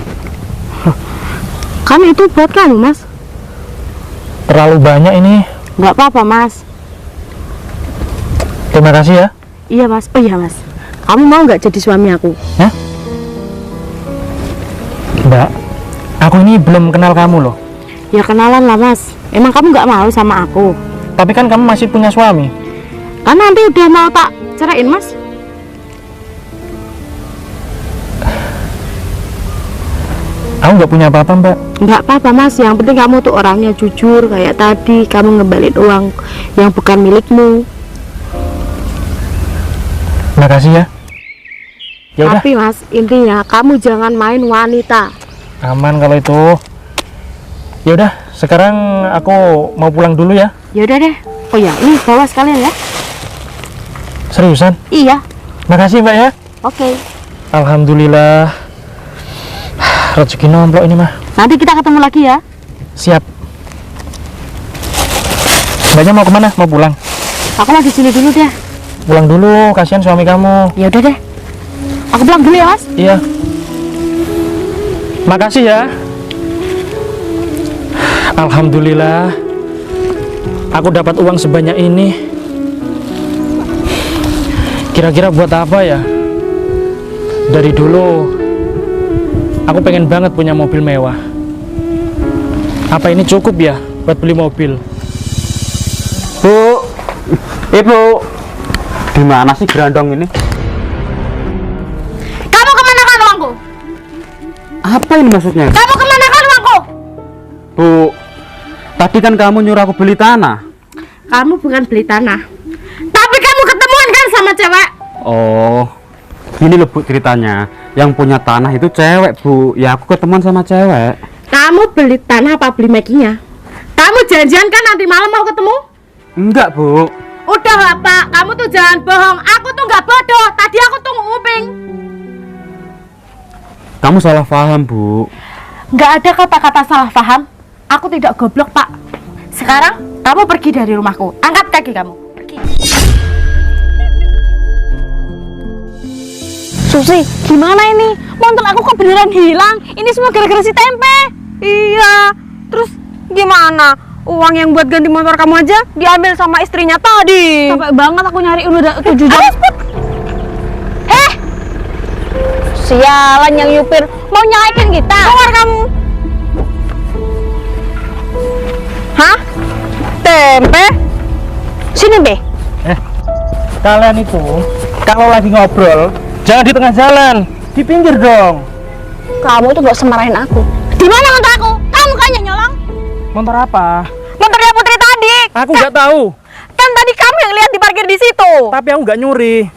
Kan itu buat kamu, Mas. terlalu banyak ini. Nggak apa-apa, Mas. Terima kasih ya. Iya, Mas. Oh iya, Mas. Kamu mau nggak jadi suami aku? Mbak, aku ini belum kenal kamu loh. Ya kenalan lah, Mas. Emang kamu nggak mau sama aku? Tapi kan kamu masih punya suami. Kan nanti udah mau tak ceraiin, Mas. Aku nggak punya apa-apa Mbak. Nggak apa-apa, Mas. Yang penting kamu tuh orangnya jujur kayak tadi. Kamu ngembalin uang yang bukan milikmu. Makasih ya. Ya udah, Tapi, Mas, intinya kamu jangan main wanita. aman kalau itu. Ya udah, sekarang aku mau pulang dulu ya. Ya udah deh. Oh ya, ini bawa sekalian ya. Seriusan? Iya. Makasih Mbak ya. Oke. Alhamdulillah. Rezeki nomplok ini mah. Nanti kita ketemu lagi ya. Siap. Mbaknya mau kemana? Mau pulang? Aku mau di sini dulu deh. Pulang dulu, kasihan suami kamu. Ya udah deh. Aku pulang dulu ya, Mas. Iya. Makasih ya. Alhamdulillah. Aku dapat uang sebanyak ini. Kira-kira buat apa ya? Dari dulu aku pengen banget punya mobil mewah. Apa ini cukup ya buat beli mobil? Bu, Ibu, di mana sih gerandong ini? Kamu kemana kan uangku? Apa ini maksudnya? Kamu kemana kan uangku? Bu, tadi kan kamu nyuruh aku beli tanah. Kamu bukan beli tanah, tapi kamu ketemuan kan sama cewek. Oh, gini loh Bu ceritanya. Yang punya tanah itu cewek Bu. Ya aku ketemuan sama cewek. Kamu beli tanah apa beli makinya? Kamu janjian kan nanti malam mau ketemu? Enggak Bu. Udah lah Pak, kamu tuh jangan bohong. Aku tuh nggak bodoh. Tadi aku tuh nguping. Kamu salah paham Bu. Nggak ada kata-kata salah paham. Aku tidak goblok Pak. Sekarang kamu pergi dari rumahku. Angkat kaki kamu. Pergi. Susi, gimana ini? Motor aku kok beneran hilang? Ini semua gara-gara si Tempe. Iya. Terus gimana? Uang yang buat ganti motor kamu aja diambil sama istrinya tadi. Capek banget aku nyari udah 7 jam. Sialan yang nyupir mau nyalain kita. Keluar kamu. Hah? Tempe? Sini, Be. Kalian itu kalau lagi ngobrol jangan di tengah jalan, di pinggir dong. Kamu tuh gak semarahin aku. Di mana motor aku? Kamu kan yang nyolong. Motor apa? Motornya Putri tadi. Aku nggak tahu. Kan tadi kamu yang lihat diparkir di situ. Tapi aku nggak nyuri.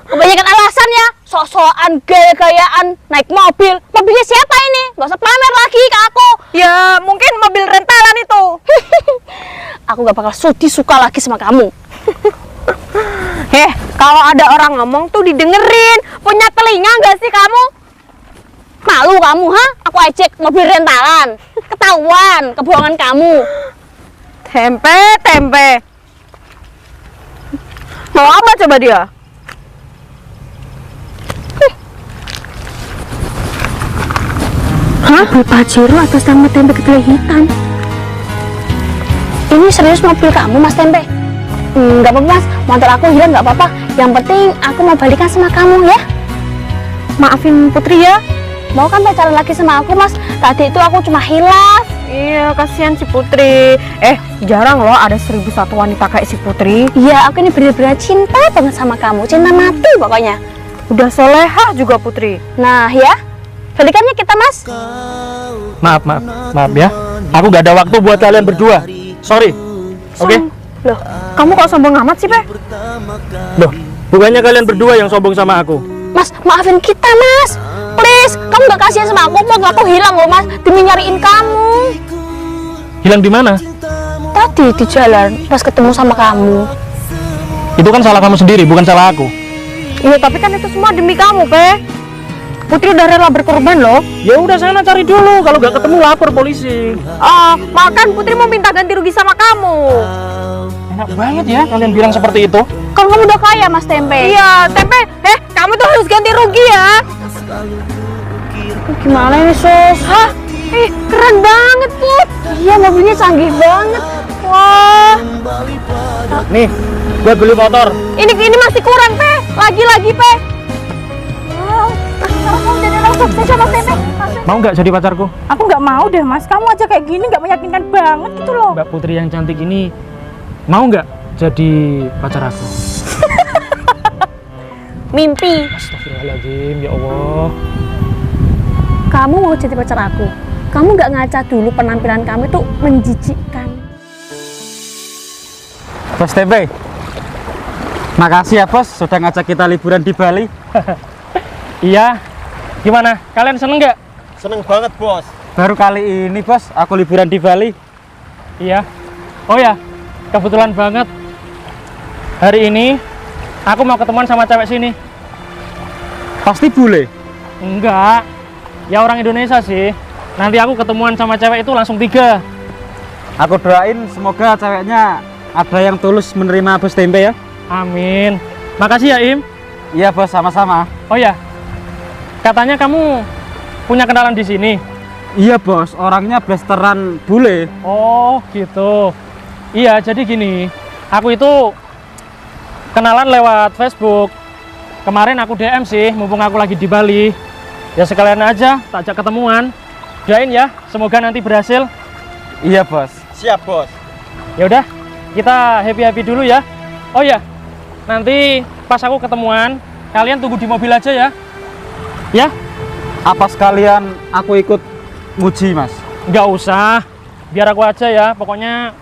Kebanyakan alasan ya. Sok-sokan, gaya-gayaan, naik mobil. Mobilnya siapa ini? Gak usah pamer lagi ke aku. Ya mungkin mobil rentalan itu. Aku gak bakal suka lagi sama kamu. Kalau ada orang ngomong tuh didengerin. Punya telinga nggak sih kamu? Malu kamu, ha? Aku ejek mobil rentalan. Ketahuan kebohongan kamu. Tempe. Mau apa coba dia? Hah? Mobil Pajero atas nama Tempe Kedelai Hitam. Ini serius mobil kamu, Mas Tempe? Nggak apa-apa, Mas. Motor aku hilang nggak apa-apa. Yang penting aku mau balikan sama kamu ya. Maafin Putri ya. Mau kan pacaran lagi sama aku, Mas? Tadi itu aku cuma hilaf. Iya, kasihan si Putri. Jarang loh ada 1001 wanita kayak si Putri. Iya, aku ini benar-benar cinta banget sama kamu. Cinta mati pokoknya. Udah solehah juga Putri. Nah ya, balikannya kita, Mas. Maaf ya. Aku gak ada waktu buat kalian berdua. Sorry. Oke? Loh, kamu kok sombong amat sih, Pe? Loh, bukannya kalian berdua yang sombong sama aku? Mas, maafin kita, Mas. Please, kamu gak kasihan sama aku. Motor aku hilang loh, Mas. Demi nyariin kamu. Hilang di mana? Tadi di jalan, pas ketemu sama kamu. Itu kan salah kamu sendiri, bukan salah aku. Iya, tapi kan itu semua demi kamu, Pe. Putri udah rela berkorban loh. Ya udah sana cari dulu. Kalau nggak ketemu lapor polisi. Makan Putri mau minta ganti rugi sama kamu. Enak banget ya kalian bilang seperti itu. Kan kamu udah kaya, Mas Tempe. Iya, Tempe. Kamu tuh harus ganti rugi ya. Gimana ini, Sus? Hah? Keren banget, Put. Iya, mobilnya canggih banget. Wah, Nih, buat beli motor. ini masih kurang, Pe. Lagi, Pe. Kamu jadi orang sukses ya, Mas Tempe. Mau nggak jadi pacarku? Aku nggak mau deh, Mas. Kamu aja kayak gini nggak meyakinkan banget gitu loh. Mbak Putri yang cantik ini mau nggak jadi pacar aku? Mimpi. Astagfirullahaladzim, ya Allah. Kamu mau jadi pacar aku. Kamu nggak ngaca dulu, penampilan kamu itu menjijikkan. Bos Tempe, makasih ya bos sudah ngajak kita liburan di Bali. Iya. Gimana? Kalian seneng nggak? Seneng banget, Bos. Baru kali ini bos aku liburan di Bali. Iya. Oh ya, kebetulan banget. Hari ini aku mau ketemuan sama cewek sini. Pasti boleh. Enggak. Ya orang Indonesia sih. Nanti aku ketemuan sama cewek itu langsung 3. Aku doain semoga ceweknya ada yang tulus menerima Bos Tempe ya. Amin. Makasih ya, Im. Iya bos, sama-sama. Oh ya. Katanya kamu punya kenalan di sini. Iya bos, orangnya blasteran bule. Oh, gitu. Iya, jadi gini. Aku itu kenalan lewat Facebook. Kemarin aku DM sih, mumpung aku lagi di Bali. Ya sekalian aja tak ajak ketemuan. Doain ya, semoga nanti berhasil. Iya bos. Siap, Bos. Ya udah, kita happy-happy dulu ya. Oh ya, nanti pas aku ketemuan, kalian tunggu di mobil aja ya. Ya, Apa sekalian aku ikut nguji mas? nggak usah. Biar aku aja ya. Pokoknya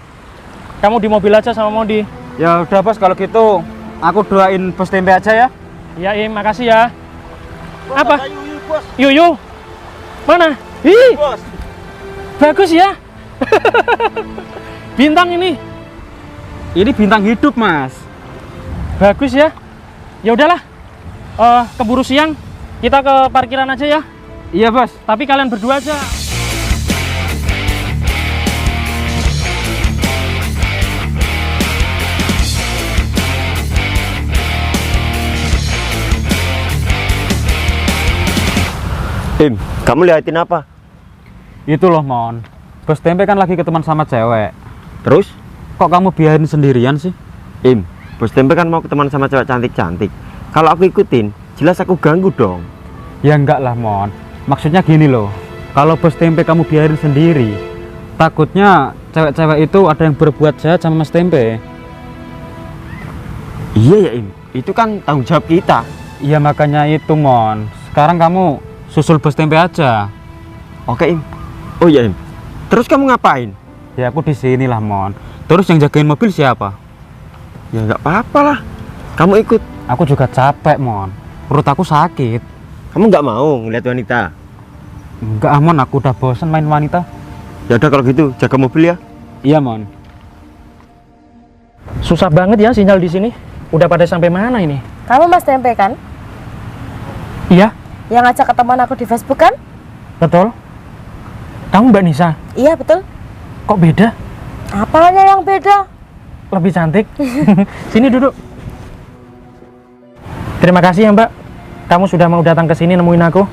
kamu di mobil aja sama Modi. Ya udah bos, kalau gitu aku doain Bos Tempe aja ya. Ya, Im, makasih ya. Apa? Yuyu, Bos. Yuyu? Mana? Ih, Bos. bagus ya. Bintang ini. Ini bintang hidup mas. Bagus ya. Ya udahlah. Keburu siang. Kita ke parkiran aja ya. Iya bos. Tapi kalian berdua aja. Im, kamu liatin apa? Itu loh Mon, Bos Tempe kan lagi ketemuan sama cewek. Terus? Kok kamu biarin sendirian sih? Im, Bos Tempe kan mau ketemuan sama cewek cantik-cantik. Kalau aku ikutin, jelas aku ganggu dong. Ya enggak lah Mon, maksudnya gini loh. Kalau Bos Tempe kamu biarin sendiri, takutnya cewek-cewek itu ada yang berbuat jahat sama Mas Tempe. Iya ya Im, itu kan tanggung jawab kita. Iya makanya itu Mon, sekarang kamu susul Bos Tempe aja. Oke Im. Oh iya Im. Terus kamu ngapain? Ya aku di sini lah Mon. Terus yang jagain mobil siapa? Ya nggak apa-apa lah. Kamu ikut. Aku juga capek Mon, perut aku sakit. Kamu nggak mau ngeliat wanita? Enggak ah Mon, aku udah bosan main wanita. Ya udah kalau gitu jaga mobil ya. Iya Mon. Susah banget ya sinyal di sini. Udah pada sampai mana ini? Kamu Mas Tempe kan? Iya, Yang ngajak ketemuan aku di Facebook kan? betul. Kamu Mbak Nisa? Iya, betul. Kok beda? Apanya yang beda? Lebih cantik. Sini duduk. Terima kasih ya Mbak. Kamu sudah mau datang ke sini nemuin aku.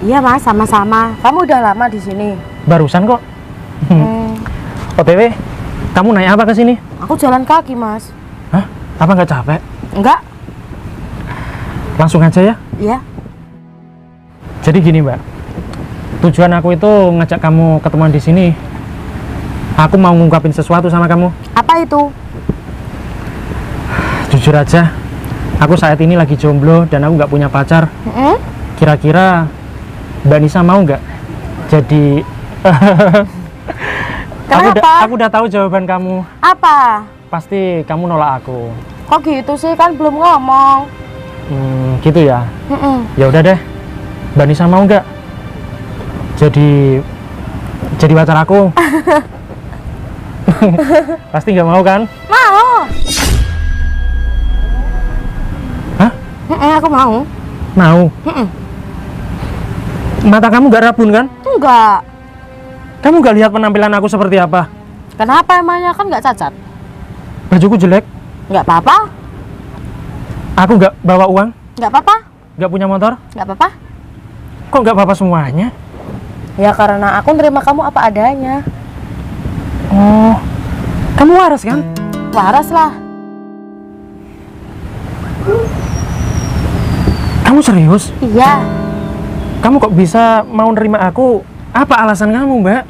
Iya, Mas, sama-sama. Kamu udah lama di sini. Barusan kok. OTW, Kamu naik apa ke sini? Aku jalan kaki, Mas. Hah? Apa nggak capek? Enggak? Langsung aja ya. Iya. Jadi gini, Mbak. Tujuan aku itu ngajak kamu ketemuan di sini. Aku mau ngungkapin sesuatu sama kamu. Apa itu? Jujur aja, aku saat ini lagi jomblo dan aku nggak punya pacar. Kira-kira Mbak Nisa mau nggak? Jadi Kenapa? aku udah tahu jawaban kamu. Apa? Pasti kamu nolak aku. Kok gitu sih, kan belum ngomong. Gitu ya. Ya udah deh. Mbak Nisa mau nggak? Jadi pacar aku. Pasti nggak mau kan? Mau. Hah? Aku mau. Mau. Mata kamu nggak rabun kan? Enggak. Kamu nggak lihat penampilan aku seperti apa? Kenapa emangnya, kan nggak cacat? Bajuku jelek. Nggak apa-apa. Aku nggak bawa uang. Nggak apa-apa. Nggak punya motor. Nggak apa-apa. Kok nggak apa-apa semuanya? Ya karena aku nerima kamu apa adanya. Oh, kamu waras kan? Waras lah. Kamu serius? Iya. Kamu kok bisa mau nerima aku? Apa alasan kamu, Mbak?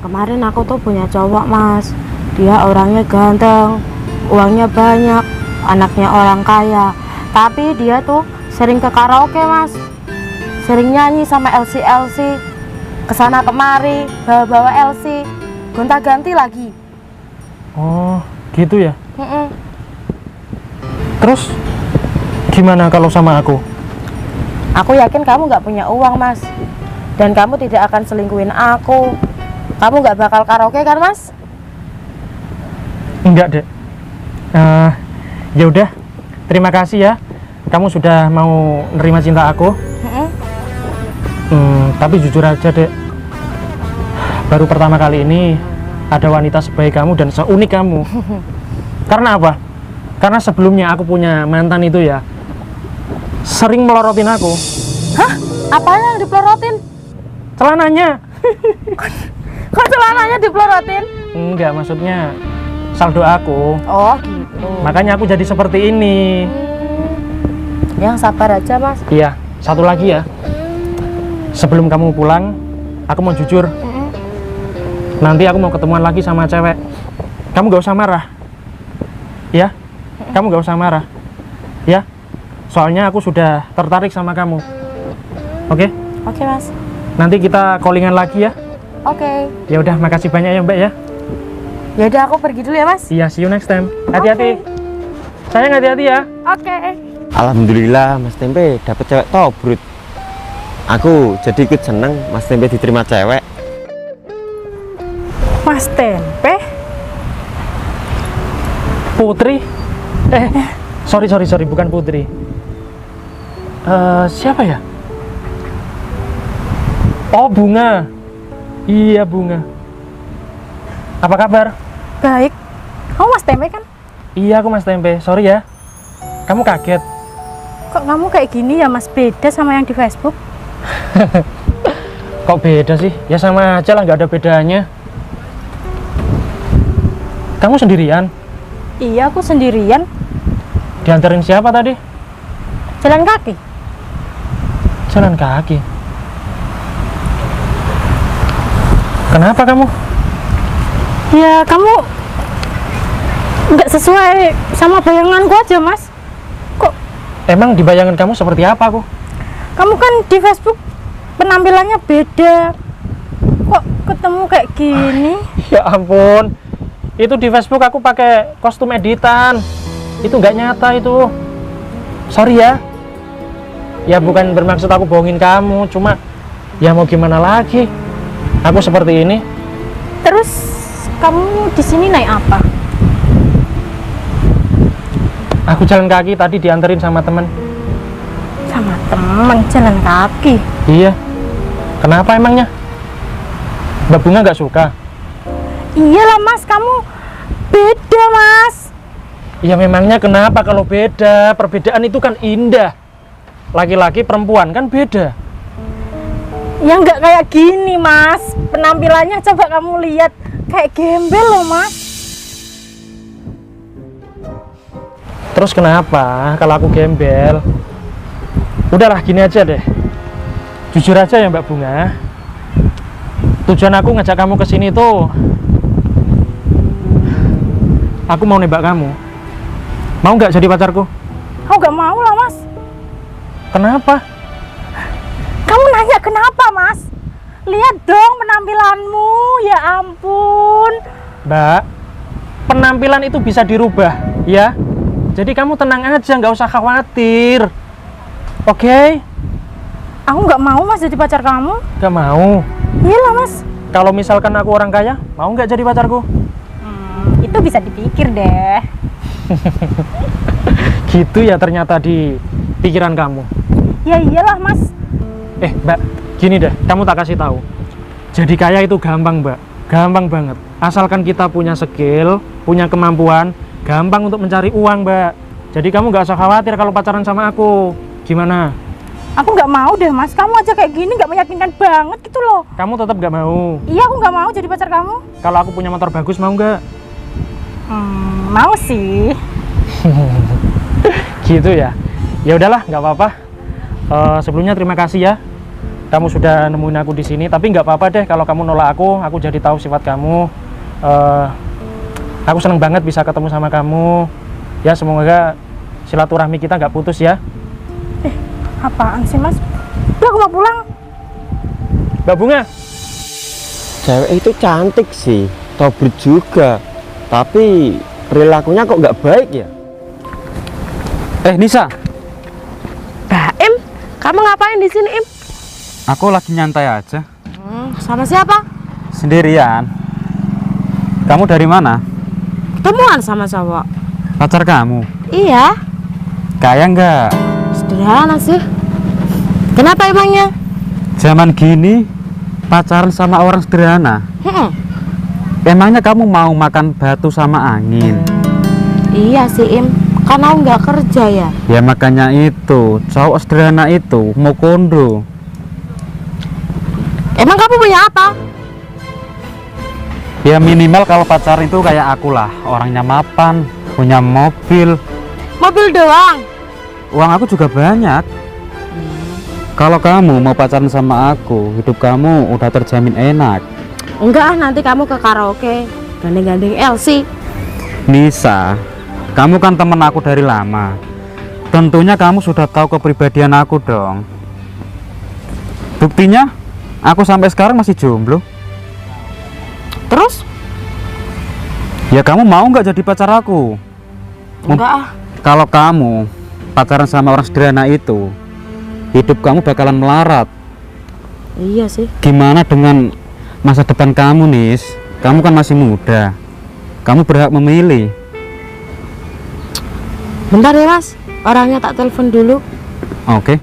Kemarin aku tuh punya cowok, Mas. Dia orangnya ganteng, uangnya banyak, anaknya orang kaya. Tapi dia tuh sering ke karaoke, Mas. Sering nyanyi sama LC kesana kemari, bawa-bawa LC, gonta-ganti lagi. Oh, gitu ya. Mm-mm. Terus gimana kalau sama aku? Aku yakin kamu nggak punya uang, Mas. Dan kamu tidak akan selingkuhin aku. Kamu nggak bakal karaoke kan, Mas? Enggak, Dek. Ya udah. Terima kasih ya. Kamu sudah mau nerima cinta aku. Tapi jujur aja, Dek. Baru pertama kali ini ada wanita sebaik kamu dan seunik kamu. Karena apa? Karena sebelumnya aku punya mantan itu ya, sering melorotin aku. Hah? Apanya yang dipelorotin? Celananya. Kok celananya dipelorotin? Enggak, maksudnya saldo aku. Oh gitu. Makanya aku jadi seperti ini. Yang sabar aja, Mas. Iya, satu lagi ya. Sebelum kamu pulang, aku mau jujur. Nanti aku mau ketemuan lagi sama cewek. Kamu gak usah marah. Ya? Kamu gak usah marah. Ya? Soalnya aku sudah tertarik sama kamu. Oke? Oke, Mas. Nanti kita callingan lagi ya. Oke. Ya udah, makasih banyak ya, Mbak ya. Ya udah, aku pergi dulu ya, Mas. Iya, see you next time. Hati-hati. Sayang, hati-hati ya. Oke. Alhamdulillah Mas Tempe dapet cewek tobrut. Aku jadi ikut seneng Mas Tempe diterima cewek. Mas Tempe? Putri? Sorry, bukan Putri. Siapa ya? Oh, Bunga. Iya, Bunga. Apa kabar? Baik. Kamu Mas Tempe kan? Iya, aku Mas Tempe. Sorry ya. Kamu kaget? Kok kamu kayak gini ya, Mas? Beda sama yang di Facebook? Kok beda sih? Ya sama aja lah, nggak ada bedanya. Kamu sendirian? Iya, aku sendirian. Diantarin siapa tadi? Jalan kaki. Jalan kaki. Kenapa kamu? Ya, kamu nggak sesuai sama bayanganku aja, Mas. Kok Emang di bayangan kamu seperti apa aku? kamu kan di Facebook penampilannya beda. Kok ketemu kayak gini? Ya ampun. Itu di Facebook aku pakai kostum editan. Itu nggak nyata itu. Sorry ya. Ya bukan bermaksud aku bohongin kamu, cuma ya mau gimana lagi? Aku seperti ini. Terus kamu di sini naik apa? Aku jalan kaki tadi dianterin sama temen. Sama temen jalan kaki. Iya. Kenapa emangnya? Mbak Bunga nggak suka? Iyalah, Mas, kamu beda, Mas. Ya memangnya kenapa kalau beda? Perbedaan itu kan indah. Laki-laki perempuan kan beda. Ya nggak kayak gini, Mas. Penampilannya coba kamu lihat, kayak gembel loh, Mas. Terus kenapa kalau aku gembel? Udahlah gini aja deh. Jujur aja ya Mbak Bunga. Tujuan aku ngajak kamu ke sini tuh aku mau nembak kamu. Mau nggak jadi pacarku? Aku nggak mau lah, Mas. Kenapa? Kamu nanya kenapa, Mas? Lihat dong penampilanmu, ya ampun. Mbak, penampilan itu bisa dirubah, ya. Jadi kamu tenang aja, nggak usah khawatir. Oke? Aku nggak mau, Mas, jadi pacar kamu. Nggak mau. Iyalah, Mas. Kalau misalkan aku orang kaya, mau nggak jadi pacarku? Itu bisa dipikir deh. Gitu ya ternyata di pikiran kamu. Ya iyalah, Mas. Mbak, gini deh, kamu tak kasih tahu. Jadi kaya itu gampang, Mbak. Gampang banget. Asalkan kita punya skill, punya kemampuan, gampang untuk mencari uang, Mbak. Jadi kamu nggak usah khawatir kalau pacaran sama aku. Gimana? Aku nggak mau deh, Mas. Kamu aja kayak gini nggak meyakinkan banget gitu loh. Kamu tetap nggak mau? Iya, aku nggak mau jadi pacar kamu. Kalau aku punya motor bagus, mau nggak? Mau sih. Gitu ya. Ya udahlah, nggak apa-apa. Sebelumnya terima kasih ya. Kamu sudah nemuin aku di sini. Tapi nggak apa-apa deh kalau kamu nolak aku. Aku jadi tahu sifat kamu. Aku seneng banget bisa ketemu sama kamu. Ya semoga silaturahmi kita nggak putus ya. Apaan sih, Mas? Udah, aku mau pulang. Mbak Bunga. Cewek itu cantik sih, tobrut juga. Tapi perilakunya kok nggak baik ya? Nisa, Im, kamu ngapain di sini, Im? aku lagi nyantai aja. Sama siapa? Sendirian. Kamu dari mana? Ketemuan sama cowok. Pacar kamu? Iya, Kaya nggak? sederhana sih. Kenapa emangnya? Zaman gini pacaran sama orang sederhana. Emangnya kamu mau makan batu sama angin? Iya sih, Im. Karena aku nggak kerja ya. Ya makanya itu, cowok sederhana itu mau kondo. Emang kamu punya apa? Ya minimal kalau pacaran itu kayak aku lah, orangnya mapan, punya mobil. Mobil doang. Uang aku juga banyak. Kalau kamu mau pacaran sama aku, hidup kamu udah terjamin enak. Enggak, nanti kamu ke karaoke gandeng-gandeng Elsie. Nisa, kamu kan temen aku dari lama. Tentunya kamu sudah tahu kepribadian aku dong. Buktinya, aku sampai sekarang masih jomblo. Terus? Ya kamu mau nggak jadi pacar aku? Enggak ah. Kalau kamu pacaran sama orang sederhana itu, hidup kamu bakalan melarat. Iya sih. Gimana dengan masa depan kamu, Nis? Kamu kan masih muda. Kamu berhak memilih. Bentar ya, Mas. Orangnya tak telepon dulu. Oke.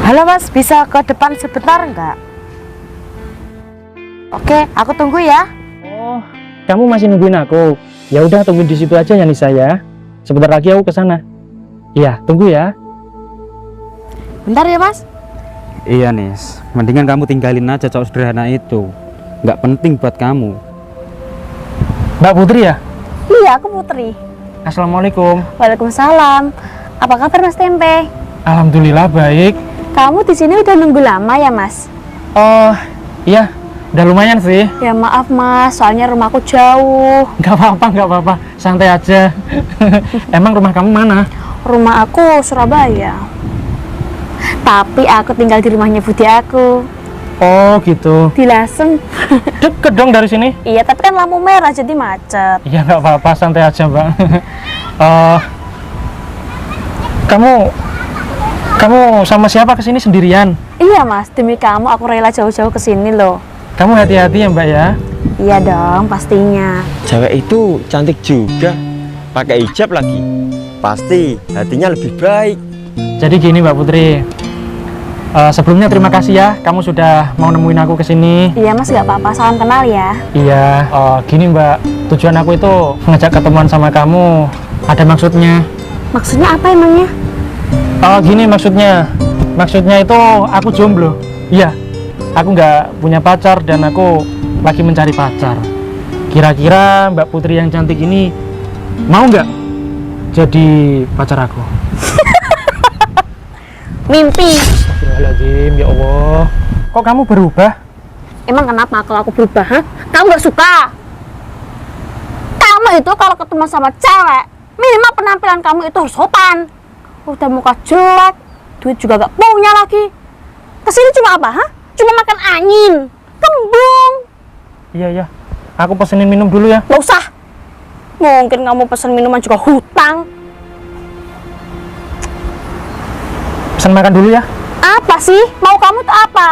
Halo, Mas. Bisa ke depan sebentar nggak? Oke, aku tunggu ya. Oh, kamu masih nungguin aku? Ya udah, tungguin di situ aja ya Nisa ya. Sebentar lagi aku ke sana. Iya, tunggu ya. Bentar ya, Mas. Iya, Nis. Mendingan kamu tinggalin aja cowok sederhana itu. Nggak penting buat kamu. Mbak Putri ya? Iya, aku Putri. Assalamualaikum. Waalaikumsalam. Apa kabar Mas Tempe? Alhamdulillah baik. Kamu di sini udah nunggu lama ya Mas? Oh, iya. Udah lumayan sih. Ya maaf Mas, soalnya rumahku jauh. Nggak apa-apa. Santai aja. Emang rumah kamu mana? Rumah aku Surabaya. Tapi aku tinggal di rumahnya Budi aku. Oh, gitu. Di Lasem. Deket dong dari sini. Iya, tapi kan lampu merah jadi macet. Iya, nggak apa-apa. Santai aja, Mbak. Kamu sama siapa kesini sendirian? Iya Mas, demi kamu aku rela jauh-jauh ke sini loh. Kamu hati-hati ya, Mbak ya. Iya dong, pastinya. Cewek itu cantik juga, pakai hijab lagi. Pasti hatinya lebih baik. Jadi gini Mbak Putri. Sebelumnya terima kasih ya, kamu sudah mau nemuin aku kesini. Iya Mas, gak apa-apa, salam kenal ya. Iya, gini Mbak, tujuan aku itu ngajak ketemuan sama kamu. Ada maksudnya. Maksudnya apa emangnya? Gini maksudnya itu aku jomblo. Iya, aku nggak punya pacar dan aku lagi mencari pacar. Kira-kira Mbak Putri yang cantik ini mau nggak jadi pacar aku? Mimpi. Astagfirullahaladzim, ya Allah. Kok kamu berubah? Emang kenapa kalau aku berubah? Ha? Kamu nggak suka? Kamu itu kalau ketemu sama cewek, minimal penampilan kamu itu harus sopan. Udah muka jelek, duit juga gak punya lagi. Kesini cuma apa? Ha? Cuma makan angin, kembung. Iya. Aku pesenin minum dulu ya. Gak usah. Mungkin kamu pesen minuman juga hutang. Pesan makan dulu ya. Apa sih? Mau kamu tuh apa?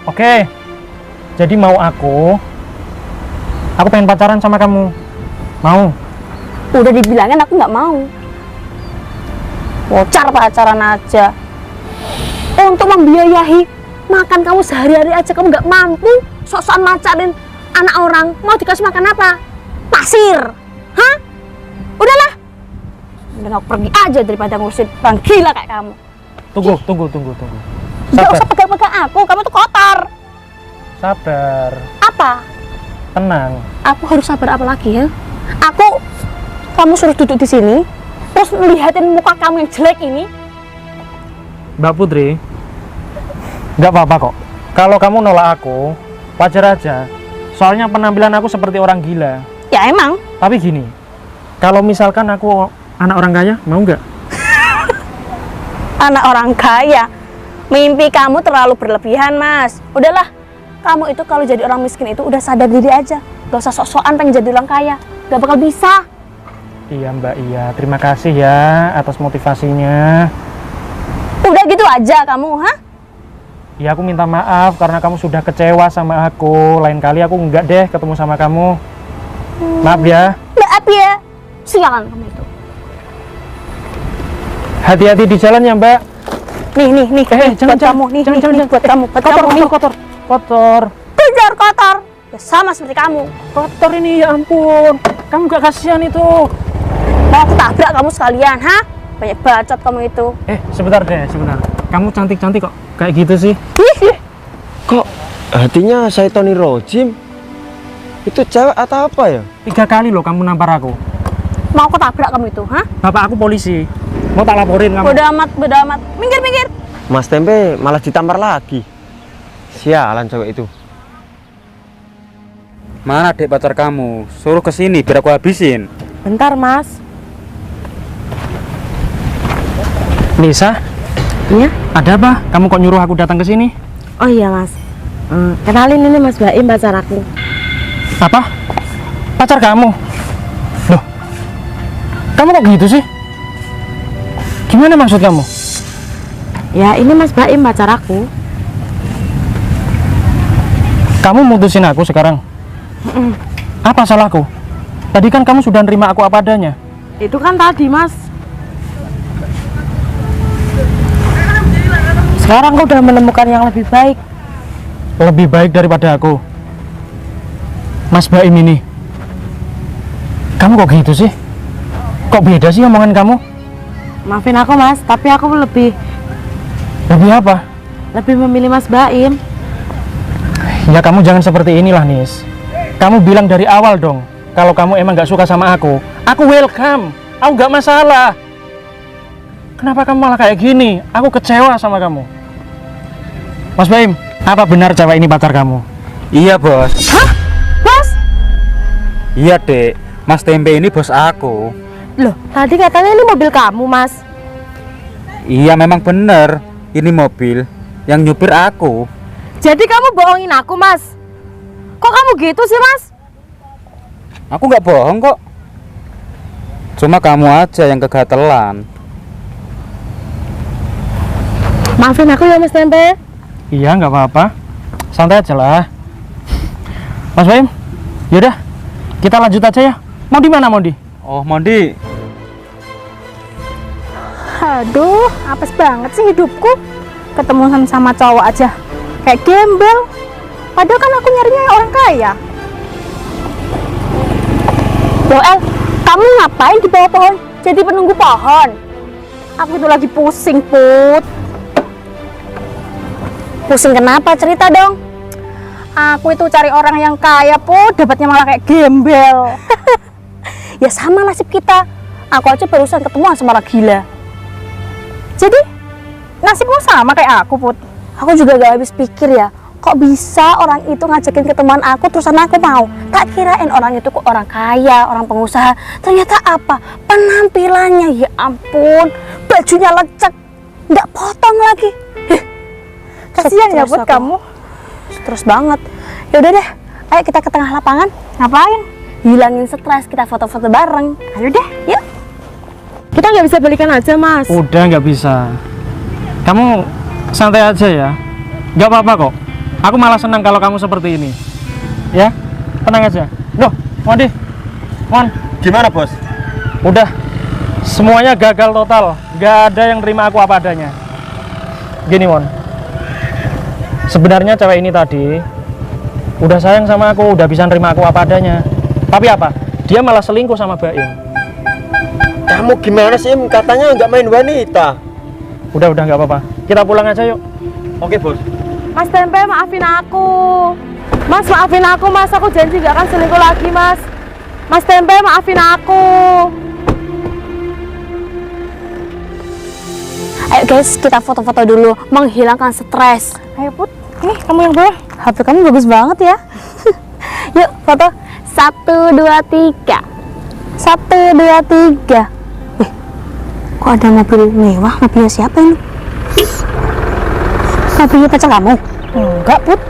Oke. Jadi mau aku pengen pacaran sama kamu. Mau? Udah dibilangin aku nggak mau. Bocor pacaran aja. Untuk membiayai makan kamu sehari-hari aja kamu nggak mampu. Sok-sokan macarin anak orang. Mau dikasih makan apa? Pasir. Hah? Udahlah. Udah aku pergi aja daripada ngurusin orang gila kayak kamu. Tunggu. Nggak Sabar. usah pegang-pegang aku. Kamu tuh kotor. Sabar. Apa? Tenang. Aku harus sabar apa lagi ya? Kamu suruh duduk di sini, terus ngeliatin muka kamu yang jelek ini. Mbak Putri, nggak apa-apa kok. Kalau kamu nolak aku, wajar aja. Soalnya penampilan aku seperti orang gila. Ya emang. Tapi gini, kalau misalkan aku anak orang kaya, mau nggak? Anak orang kaya. Mimpi kamu terlalu berlebihan, Mas. Udahlah, kamu itu kalau jadi orang miskin itu udah sadar diri aja. Gak usah sok-sokan pengen jadi orang kaya. Gak bakal bisa. Iya Mbak, iya. Terima kasih ya atas motivasinya. Udah gitu aja kamu, ha? Ya aku minta maaf karena kamu sudah kecewa sama aku. Lain kali aku enggak deh ketemu sama kamu. Maaf ya. Maaf ya. Sialan kamu itu. Hati-hati di jalan ya Mbak. Nih, Jangan, buat kamu. Nih, buat kamu. Buat kamu, nih. Kotor. Kejar kotor. Ya sama seperti kamu. Kotor ini, ya ampun. Kamu gak kasihan itu. Mau aku tabrak kamu sekalian, ha? Banyak bacot kamu itu. Sebentar deh, sebentar. Kamu cantik-cantik kok. Kayak gitu sih. Kok hatinya Syaitoni Rojim? Itu cewek atau apa ya? 3 kali loh kamu nampar aku. Mau aku tabrak kamu itu, ha? Bapak aku polisi. Mau tak laporin kamu. Bodo amat. Minggir. Mas Tempe malah ditampar lagi. Sialan cewek itu. Mana dek pacar kamu? Suruh kesini biar aku habisin. Bentar, Mas. Nisa, Iya? ada apa? Kamu kok nyuruh aku datang ke sini? Oh iya, Mas. Kenalin ini Mas Baim, pacar aku. Apa? Pacar kamu? Loh, kamu kok gitu sih? Gimana maksud kamu? Ya, ini Mas Baim, pacar aku. Kamu mutusin aku sekarang? Apa salahku? Tadi kan kamu sudah nerima aku apa adanya. Itu kan tadi, Mas. Sekarang aku udah menemukan yang lebih baik. Lebih baik daripada aku. Mas Baim ini. Kamu kok gitu sih? Kok beda sih omongan kamu? Maafin aku, Mas, tapi aku lebih Apa? memilih Mas Baim. Ya kamu jangan seperti inilah, Nis. Kamu bilang dari awal dong, kalau kamu emang gak suka sama aku welcome, aku gak masalah. Kenapa kamu malah kayak gini? Aku kecewa sama kamu. Mas Baim, apa benar cewek ini pacar kamu? Iya bos. Hah? Bos? Iya dek, Mas Tempe ini bos aku. Loh, tadi katanya ini mobil kamu, Mas. Iya memang bener, ini mobil yang nyupir aku. Jadi kamu bohongin aku, Mas. Kok kamu gitu sih, Mas? Aku nggak bohong kok. Cuma kamu aja yang kegatelan. Maafin aku ya, Mas Tempe. Iya, nggak apa-apa. Santai aja lah. Mas Baim, yaudah, kita lanjut aja ya. Mau di mana, Mondi? Oh Mondi, Aduh, apes banget sih hidupku. Ketemu sama cowok aja kayak gembel. Padahal kan aku nyarinya orang kaya. Joel, kamu ngapain di bawah pohon? Jadi penunggu pohon. Aku itu lagi pusing, Put. Pusing kenapa? Cerita dong. Aku itu cari orang yang kaya pun dapatnya malah kayak gembel. Ya sama nasib kita. Aku aja barusan ketemuan sama orang gila. Jadi nasibmu sama kayak aku, Put. Aku juga gak habis pikir ya, kok bisa orang itu ngajakin ketemuan aku terusan aku mau. Tak kirain orang itu kok orang kaya, orang pengusaha. Ternyata apa? Penampilannya, ya ampun, bajunya lecek, nggak potong lagi. Kasihan ya Stres buat aku. kamu. Terus banget. Ya udah deh, ayo kita ke tengah lapangan. Ngapain? Hilangin stres, kita foto-foto bareng. Ayo deh, yuk. Kita nggak bisa balikan aja, Mas. Udah nggak bisa. Kamu santai aja ya. Nggak apa-apa kok. Aku malah senang kalau kamu seperti ini. Ya, tenang aja. Loh, Mondi, Mon, Gimana bos? udah semuanya gagal total. Nggak ada yang terima aku apa adanya. Gini, Mon. Sebenarnya cewek ini tadi udah sayang sama aku, udah bisa nerima aku apa adanya. Tapi apa? Dia malah selingkuh sama Baim. Kamu gimana sih? Katanya nggak main wanita. Udah nggak apa-apa. Kita pulang aja yuk. Oke bos. Mas Tempe, maafin aku. Mas, maafin aku, Mas. Aku janji gak akan selingkuh lagi, Mas. Mas Tempe, maafin aku. Ayo guys, kita foto-foto dulu, menghilangkan stres. Ayo, Put. Nih, kamu yang bawa. HP kamu bagus banget ya. Yuk, foto. 1, 2, 3. 1, 2, 3. Kok ada mobil mewah? Mobilnya siapa ini? Mobilnya pacar kamu? Enggak, Put.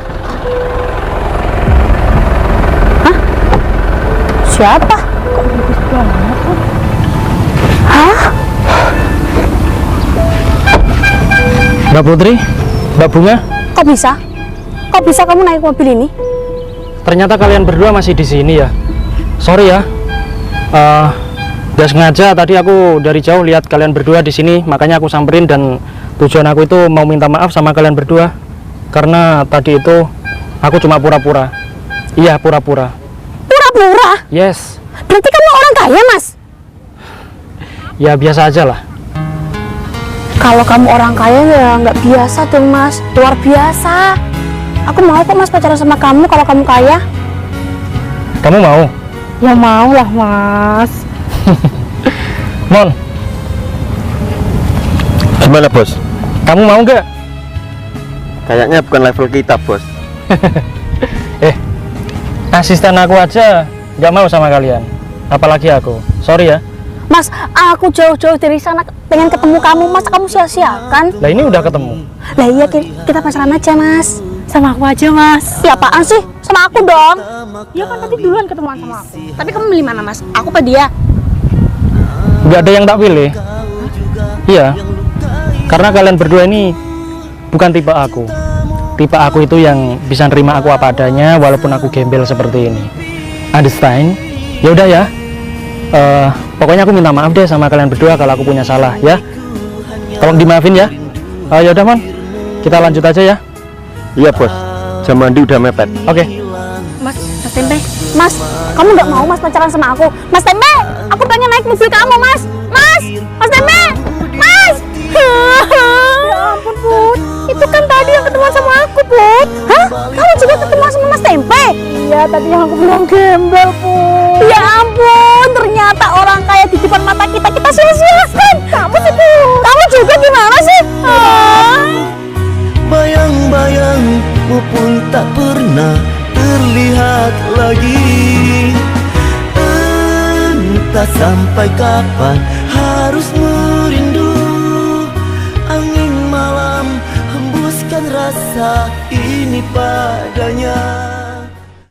Hah? Siapa? Kok bagus banget, Put? Hah? Mbak Putri, Mbak Bunga, Kok bisa? Kok bisa kamu naik mobil ini? ternyata kalian berdua masih di sini ya. Sorry ya, gak sengaja tadi aku dari jauh lihat kalian berdua di sini, makanya aku samperin dan tujuan aku itu mau minta maaf sama kalian berdua karena tadi itu aku cuma pura-pura. Iya, pura-pura. Pura-pura? Yes, Berarti kamu orang kaya, Mas? ya biasa aja lah. Kalau kamu orang kaya ya nggak biasa dong, Mas. Luar biasa. Aku mau kok Mas pacaran sama kamu kalau kamu kaya. Kamu mau? Ya mau lah, Mas. Mon, Gimana bos? kamu mau nggak? Kayaknya bukan level kita bos. Asisten aku aja nggak mau sama kalian, apalagi aku. Sorry ya. Mas, aku jauh-jauh dari sana pengen ketemu kamu, Mas. Kamu sia-siakan. Lah ini udah ketemu. Lah iya, kita pacaran aja, Mas. Sama aku aja, Mas. Ya apaan sih? Sama aku dong. Ya kan tadi duluan ketemuan sama aku. Tapi kamu milih mana, Mas? Aku apa dia? Nggak ada yang tak pilih. Iya, karena kalian berdua ini bukan tipe aku. Tipe aku itu yang bisa nerima aku apa adanya walaupun aku gembel seperti ini. Understand? Ya udah ya. Pokoknya aku minta maaf deh sama kalian berdua kalau aku punya salah ya. Tolong dimaafin ya. Ya udah, Mon. Kita lanjut aja ya. Iya bos. Jam mandi udah mepet. Oke. Mas Tempe. Mas, kamu nggak mau Mas pacaran sama aku? Mas Tempe, aku pengen naik mobil kamu, Mas. Mas Tempe. Mas. Ya ampun, Put. Itu kan tadi yang ketemuan sama aku, Put. Hah? Kamu juga ketemuan sama Mas Tempe? Iya, tadi yang aku bilang gembel, Put. Ya ampun, ternyata orang kaya di depan mata kita sia-siakan. Kamu sih, Put. Kamu juga gimana sih? Bayang-bayangmu pun tak pernah terlihat lagi. Entah sampai kapan harus merindu. Angin malam hembuskan rasa ini padanya.